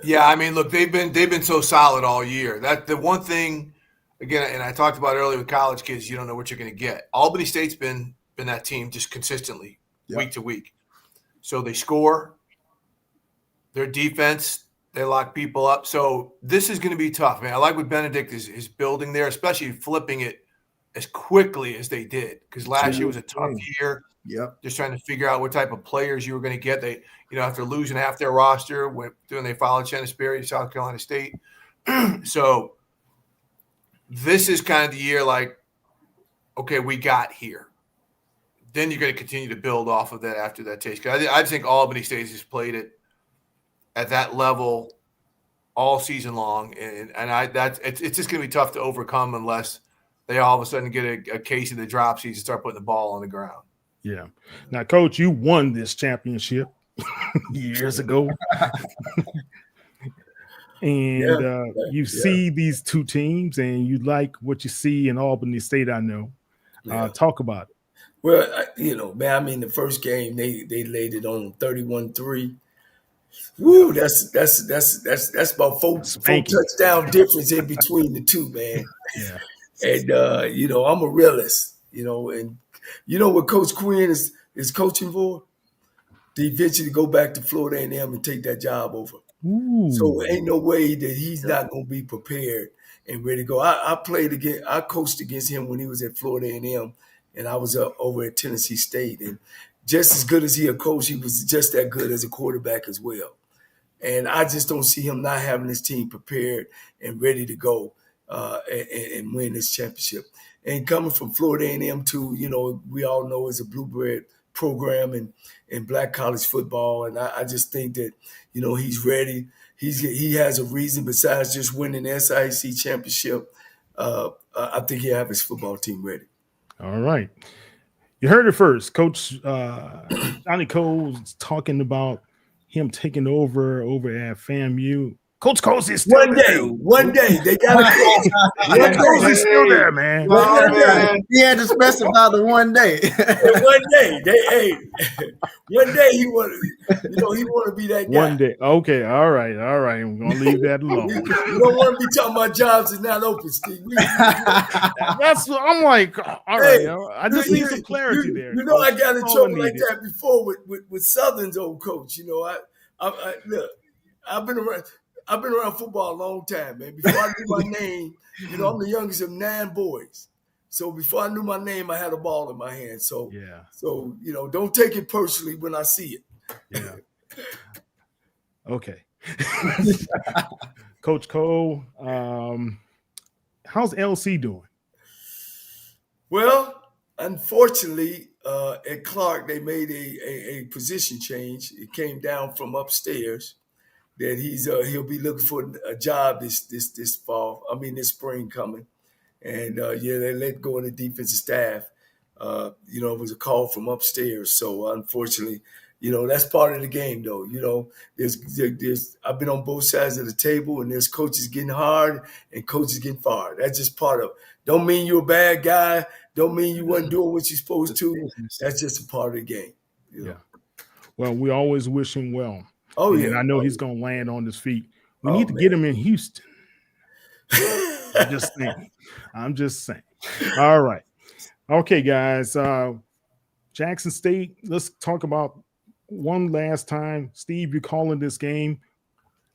Yeah, I mean, look, they've been so solid all year. That the one thing, again, and I talked about earlier with college kids, you don't know what you're going to get. Albany State's been that team just consistently week to week. So they score. Their defense, they lock people up. So this is going to be tough, man. I like what Benedict is building there, especially flipping it as quickly as they did, because last year was a tough year. Yep. Just trying to figure out what type of players you were going to get. They, after losing half their roster, they followed Shennesbury to South Carolina State. So this is kind of the year like, okay, we got here. Then you're going to continue to build off of that after that taste. I think Albany State has played it at that level all season long, and it's just going to be tough to overcome unless they all of a sudden get a case of the dropsies and start putting the ball on the ground. Yeah. Now, Coach, you won this championship years ago, and you see these two teams, and you like what you see in Albany State. I know. Talk about it. Well, man, I mean, the first game they laid it on 31-3. Woo, that's about four touchdown difference in between the two, man. Yeah. And I'm a realist, and what Coach Quinn is coaching for? To eventually go back to Florida A&M and take that job over. Ooh. So ain't no way that he's not going to be prepared and ready to go. I coached against him when he was at Florida A&M. And I was over at Tennessee State. And just as good as he a coach, he was just that good as a quarterback as well. And I just don't see him not having his team prepared and ready to go and win this championship. And coming from Florida A&M too, we all know is a blue-blood program in black college football. And I just think that, he's ready. He has a reason besides just winning the SIAC championship. I think he'll have his football team ready. All right. You heard it first. Coach Johnnie Cole is talking about him taking over at FAMU. Coach Cole's is still one day. They got to Coach Cole's is still there, man. He had to specify the one day. One day. One day he want to be that guy. One day. Okay. All right. I'm going to leave that alone. You don't want to be talking about jobs that's not open, Steve. I'm like, all right. I just need some clarity there. I got in trouble like that before with Southern's old coach. I look, I've been around football a long time, man. Before I knew my name, I'm the youngest of 9 boys. So before I knew my name, I had a ball in my hand. So, don't take it personally when I see it. Yeah. Okay. Coach Cole, how's LC doing? Well, unfortunately, at Clark, they made a position change. It came down from upstairs. That he'll be looking for a job this fall. This spring coming, and they let go of the defensive staff. It was a call from upstairs. So unfortunately, that's part of the game, though. There's I've been on both sides of the table, and there's coaches getting hard and coaches getting fired. That's just part of it. Don't mean you're a bad guy. Don't mean you wasn't doing what you're supposed to. That's just a part of the game. Yeah. Well, we always wish him well. Oh, yeah. And I know he's going to land on his feet. We need to get him in Houston. I'm just saying. All right. Okay, guys. Jackson State, let's talk about one last time. Steve, you're calling this game.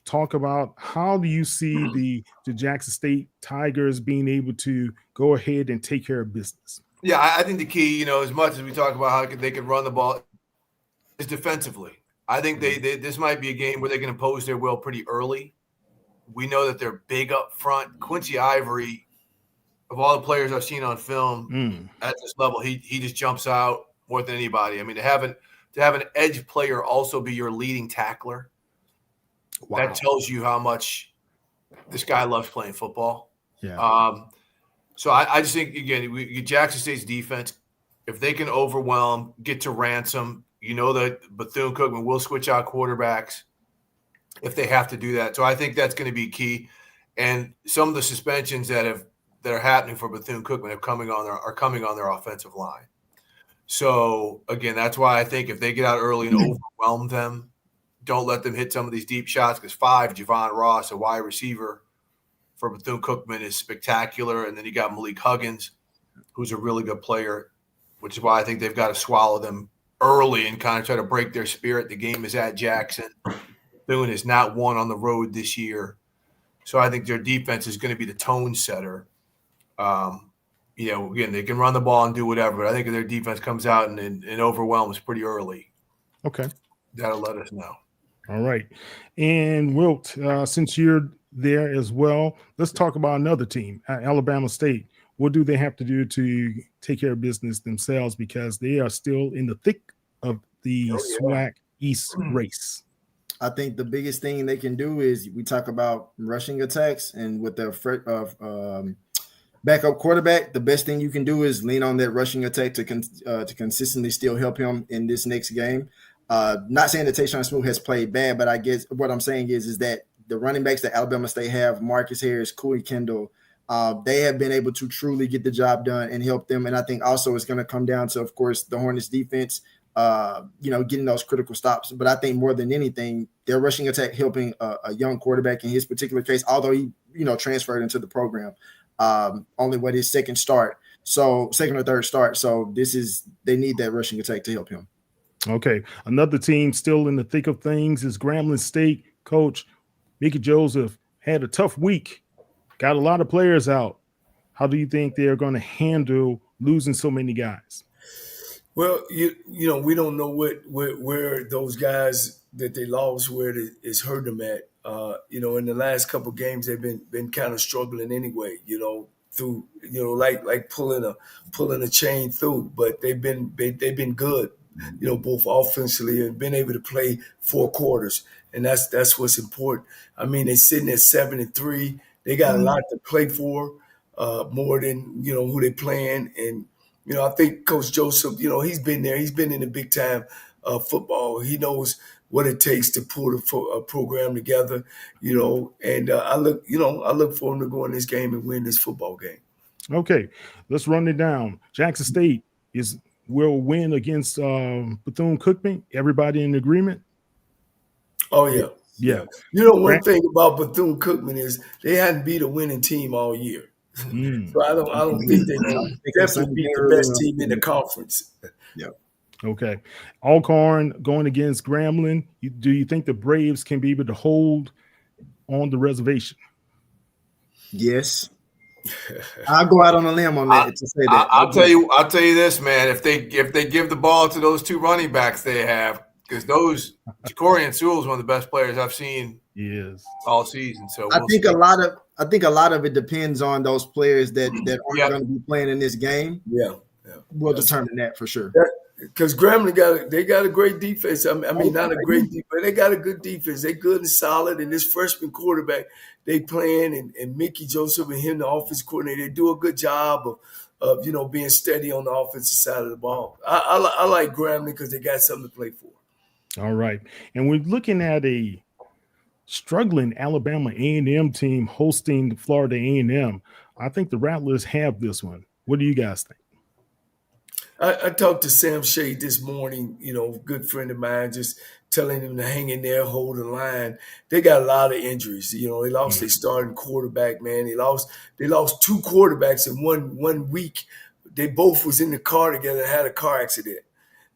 Talk about how do you see the Jackson State Tigers being able to go ahead and take care of business? Yeah, I think the key, as much as we talk about how they can run the ball, is defensively. I think this might be a game where they can impose their will pretty early. We know that they're big up front. Quincy Ivory, of all the players I've seen on film at this level, he just jumps out more than anybody. To have an edge player also be your leading tackler, that tells you how much this guy loves playing football. Yeah. So I just think, again, Jackson State's defense, if they can overwhelm, get to Ransom, You know that Bethune-Cookman will switch out quarterbacks if they have to do that. So I think that's going to be key. And some of the suspensions that are happening for Bethune-Cookman are coming on their offensive line. So again, that's why I think if they get out early and overwhelm them, don't let them hit some of these deep shots, because Javon Ross, a wide receiver for Bethune-Cookman, is spectacular. And then you got Malik Huggins, who's a really good player, which is why I think they've got to swallow them early and kind of try to break their spirit. The game is at Jackson. Bethune has not won on the road this year. So I think their defense is going to be the tone setter. Again, they can run the ball and do whatever, but I think if their defense comes out and overwhelms pretty early, okay, that'll let us know. All right. And Wilt, since you're there as well, let's talk about another team, Alabama State. What do they have to do to take care of business themselves, because they are still in the thick of the SWAC East race? I think the biggest thing they can do is we talk about rushing attacks, and with the backup quarterback, the best thing you can do is lean on that rushing attack to consistently still help him in this next game. Not saying that Tayshaun Smoot has played bad, but I guess what I'm saying is that the running backs that Alabama State have, Marcus Harris, Cooley Kendall, they have been able to truly get the job done and help them. And I think also it's going to come down to, of course, the Hornets defense, getting those critical stops. But I think more than anything, their rushing attack helping a young quarterback in his particular case, although he, transferred into the program, only with his second or third start. So they need that rushing attack to help him. Okay. Another team still in the thick of things is Grambling State. Coach Mickey Joseph had a tough week, got a lot of players out. How do you think they're going to handle losing so many guys? Well, we don't know where those guys that they lost, where it is hurt them at. In the last couple of games, they've been kind of struggling anyway. Through like pulling a chain through, but they've been good. Both offensively and been able to play 4 quarters, and that's what's important. I mean, they're sitting at 7-3. They got a lot to play for, more than who they playing. And I think Coach Joseph, he's been there. He's been in the big time football. He knows what it takes to pull a program together. And I look for him to go in this game and win this football game. Okay, let's run it down. Jackson State will win against Bethune-Cookman. Everybody in agreement? Oh, yeah. Yeah. One thing about Bethune-Cookman is they hadn't beat a winning team all year. So I don't think they definitely beat the best team in the conference. Yeah. Okay. Alcorn going against Grambling. Do you think the Braves can be able to hold on the reservation? Yes. I'll go out on a limb on that to say that. I'll tell you this, man. If they give the ball to those 2 running backs they have, because Jacorian Sewell is one of the best players I've seen all season. So I think a lot of it depends on those players that aren't going to be playing in this game. Yeah. We'll determine that for sure. Because Grambling got a great defense. I mean, not a great defense, but they got a good defense. They're good and solid. And this freshman quarterback they playing, and Mickey Joseph and him, the offensive coordinator, they do a good job of being steady on the offensive side of the ball. I like Grambling because they got something to play for. All right. And we're looking at a struggling Alabama A&M team hosting Florida A&M. I think the Rattlers have this one. What do you guys think? I talked to Sam Shade this morning, good friend of mine, just telling him to hang in there, hold the line. They got a lot of injuries. They lost their starting quarterback, man. They lost 2 quarterbacks in one week. They both was in the car together and had a car accident.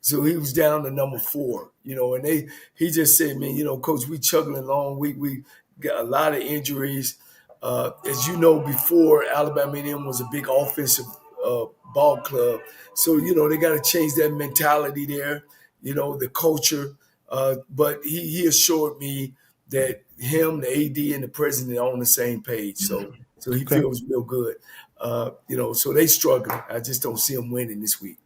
So he was down to number 4, and he just said, man, Coach, we chugging along. We got a lot of injuries. As you know, before, Alabama A&M was a big offensive ball club. So, they got to change that mentality there, the culture. But he assured me that him, the AD, and the president are on the same page. So he feels real good. So they struggle. I just don't see them winning this week.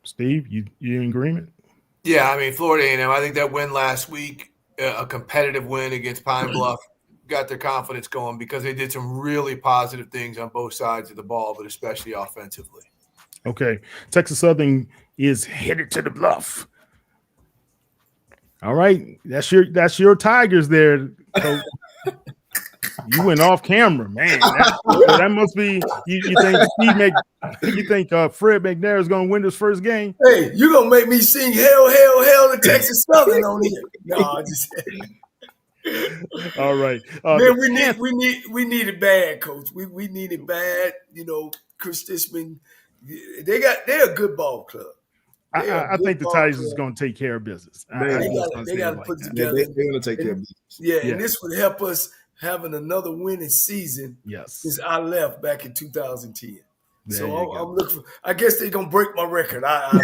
Steve, you in agreement? Yeah, I mean, Florida A&M, I think that win last week, a competitive win against Pine Bluff, got their confidence going because they did some really positive things on both sides of the ball, but especially offensively. Okay. Texas Southern is headed to the Bluff. All right, that's your Tigers there, Coach. You went off camera, man. That must be you think Fred McNair is going to win this first game? Hey, you gonna make me sing "Hell, Hell, Hell" to Texas Southern on here? No, I just. All right, man. We need it bad, Coach. We need it bad. You know, Chris Tishman. They're a good ball club. I think the Tigers is going to take care of business. They got to put together. They're going to take care of business. Yeah, and this would help us having another winning season. Yes, since I left back in 2010. So I'm looking for. I guess they're going to break my record. I don't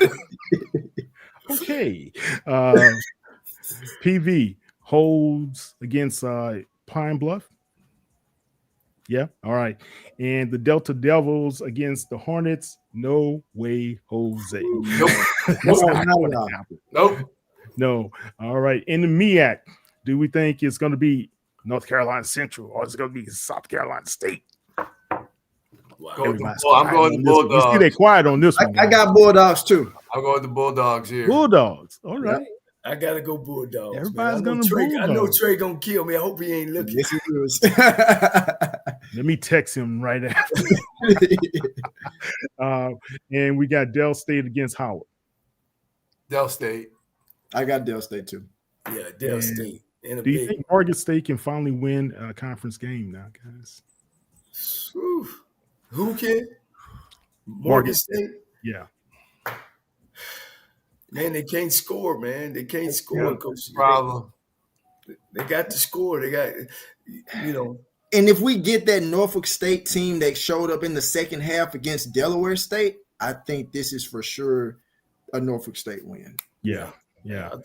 know. Okay, PV holds against Pine Bluff. Yeah, all right. And the Delta Devils against the Hornets. No way, Jose. Nope. No. All right. In the MEAC, do we think it's going to be North Carolina Central or is it going to be South Carolina State? Wow. I'm going to Bulldogs. You see, they quiet on this one. I got Bulldogs too. I'm going to Bulldogs here. Bulldogs. All right. Yep. I gotta go Bulldogs. Everybody's going to Bulldogs. I know Trey gonna kill me. I hope he ain't looking. Yes, he is. Let me text him right after. And we got Del State against Howard. Del State. I got Del State too. Yeah, Del State. Do you think Morgan State can finally win a conference game now, guys? Who can? Morgan State? Yeah. Man, they can't score, man. They can't score, Coach. Problem. They got to score. They got, And if we get that Norfolk State team that showed up in the second half against Delaware State, I think this is for sure a Norfolk State win. Yeah. I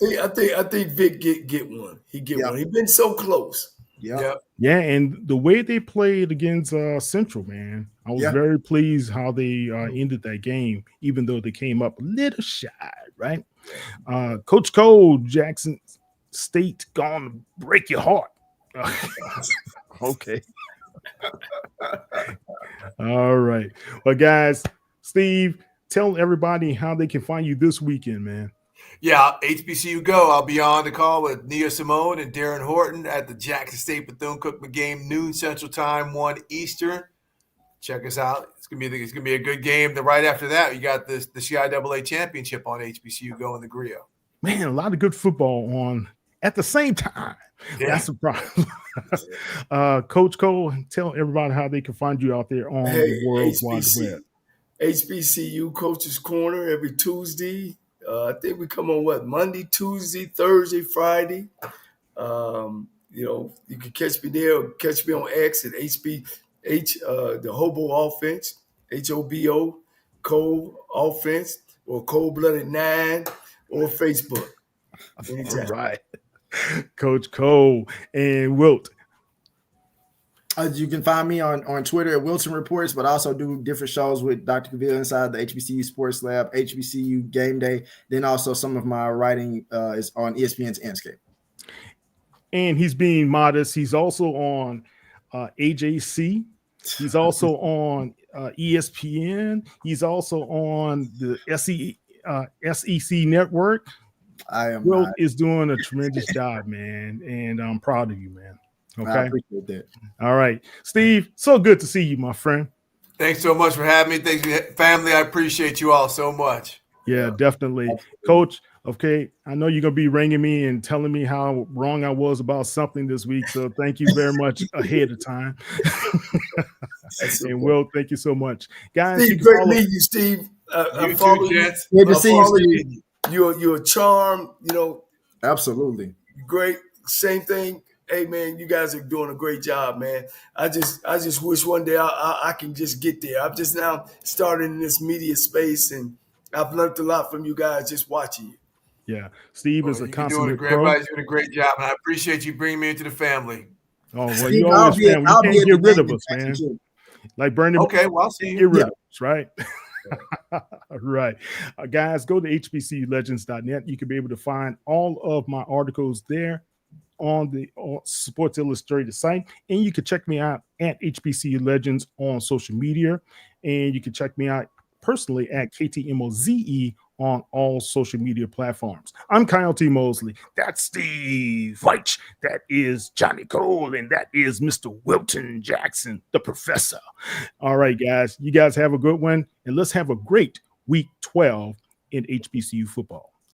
think Vic get one. He get one. He's been so close. Yeah, and the way they played against Central, man, I was very pleased how they ended that game, even though they came up a little shy, right? Coach Cole, Jackson State, gonna break your heart. Okay. All right. Well, guys, Steve, tell everybody how they can find you this weekend, man. Yeah, HBCU Go. I'll be on the call with Nia Simone and Darren Horton at the Jackson State Bethune-Cookman game, noon Central Time, 1 Eastern. Check us out. It's gonna be a good game. Then right after that, you got the CIAA Championship on HBCU Go in the Griot. Man, a lot of good football on at the same time. Yeah. That's the problem. Coach Cole, tell everybody how they can find you out there on the World Wide Web. HBCU Coach's Corner every Tuesday. I think we come on Monday, Tuesday, Thursday, Friday. You can catch me there or catch me on X at the Hobo Offense, HOBO, Cole Offense, or Cold Blooded 9, or Facebook. Anytime. All right. Coach Cole and Wilt. You can find me on Twitter at Wilton Reports, but I also do different shows with Dr. Cavill inside the HBCU Sports Lab, HBCU Game Day. Then also some of my writing is on ESPN's Anscape. And he's being modest. He's also on AJC. He's also on ESPN. He's also on the SEC Network. Wilt is doing a tremendous job, man, and I'm proud of you, man. Okay. I appreciate that. All right. Steve, so good to see you, my friend. Thanks so much for having me. Thanks, family. I appreciate you all so much. Yeah, definitely. Coach, okay, I know you're going to be ringing me and telling me how wrong I was about something this week, so thank you very much ahead of time. And Will, thank you so much. Guys, Steve, great meeting you, Steve. You too, Jets. Good to see you, Steve. You're a charm, Absolutely. Great. Same thing. Hey man, you guys are doing a great job, man. I just wish one day I can just get there. I'm just now starting in this media space, and I've learned a lot from you guys just watching you. Yeah, Steve is a consummate pro. Everybody's doing a great job, and I appreciate you bringing me into the family. Oh well, Steve, you always can. You can't get rid of us, man. Like Bernie. Okay, well, I'll see you. Get rid of us, right? Right. Guys, go to hbculegends.net. You can be able to find all of my articles there on the Sports Illustrated site, and you can check me out at HBCU Legends on social media, and you can check me out personally at KTMOZE on all social media platforms. I'm Kyle T. Mosley. That's Steve Wyche. That is Johnnie Cole. And that is Mr. Wilton Jackson, the professor. All right, guys. You guys have a good one. And let's have a great week 12 in HBCU football.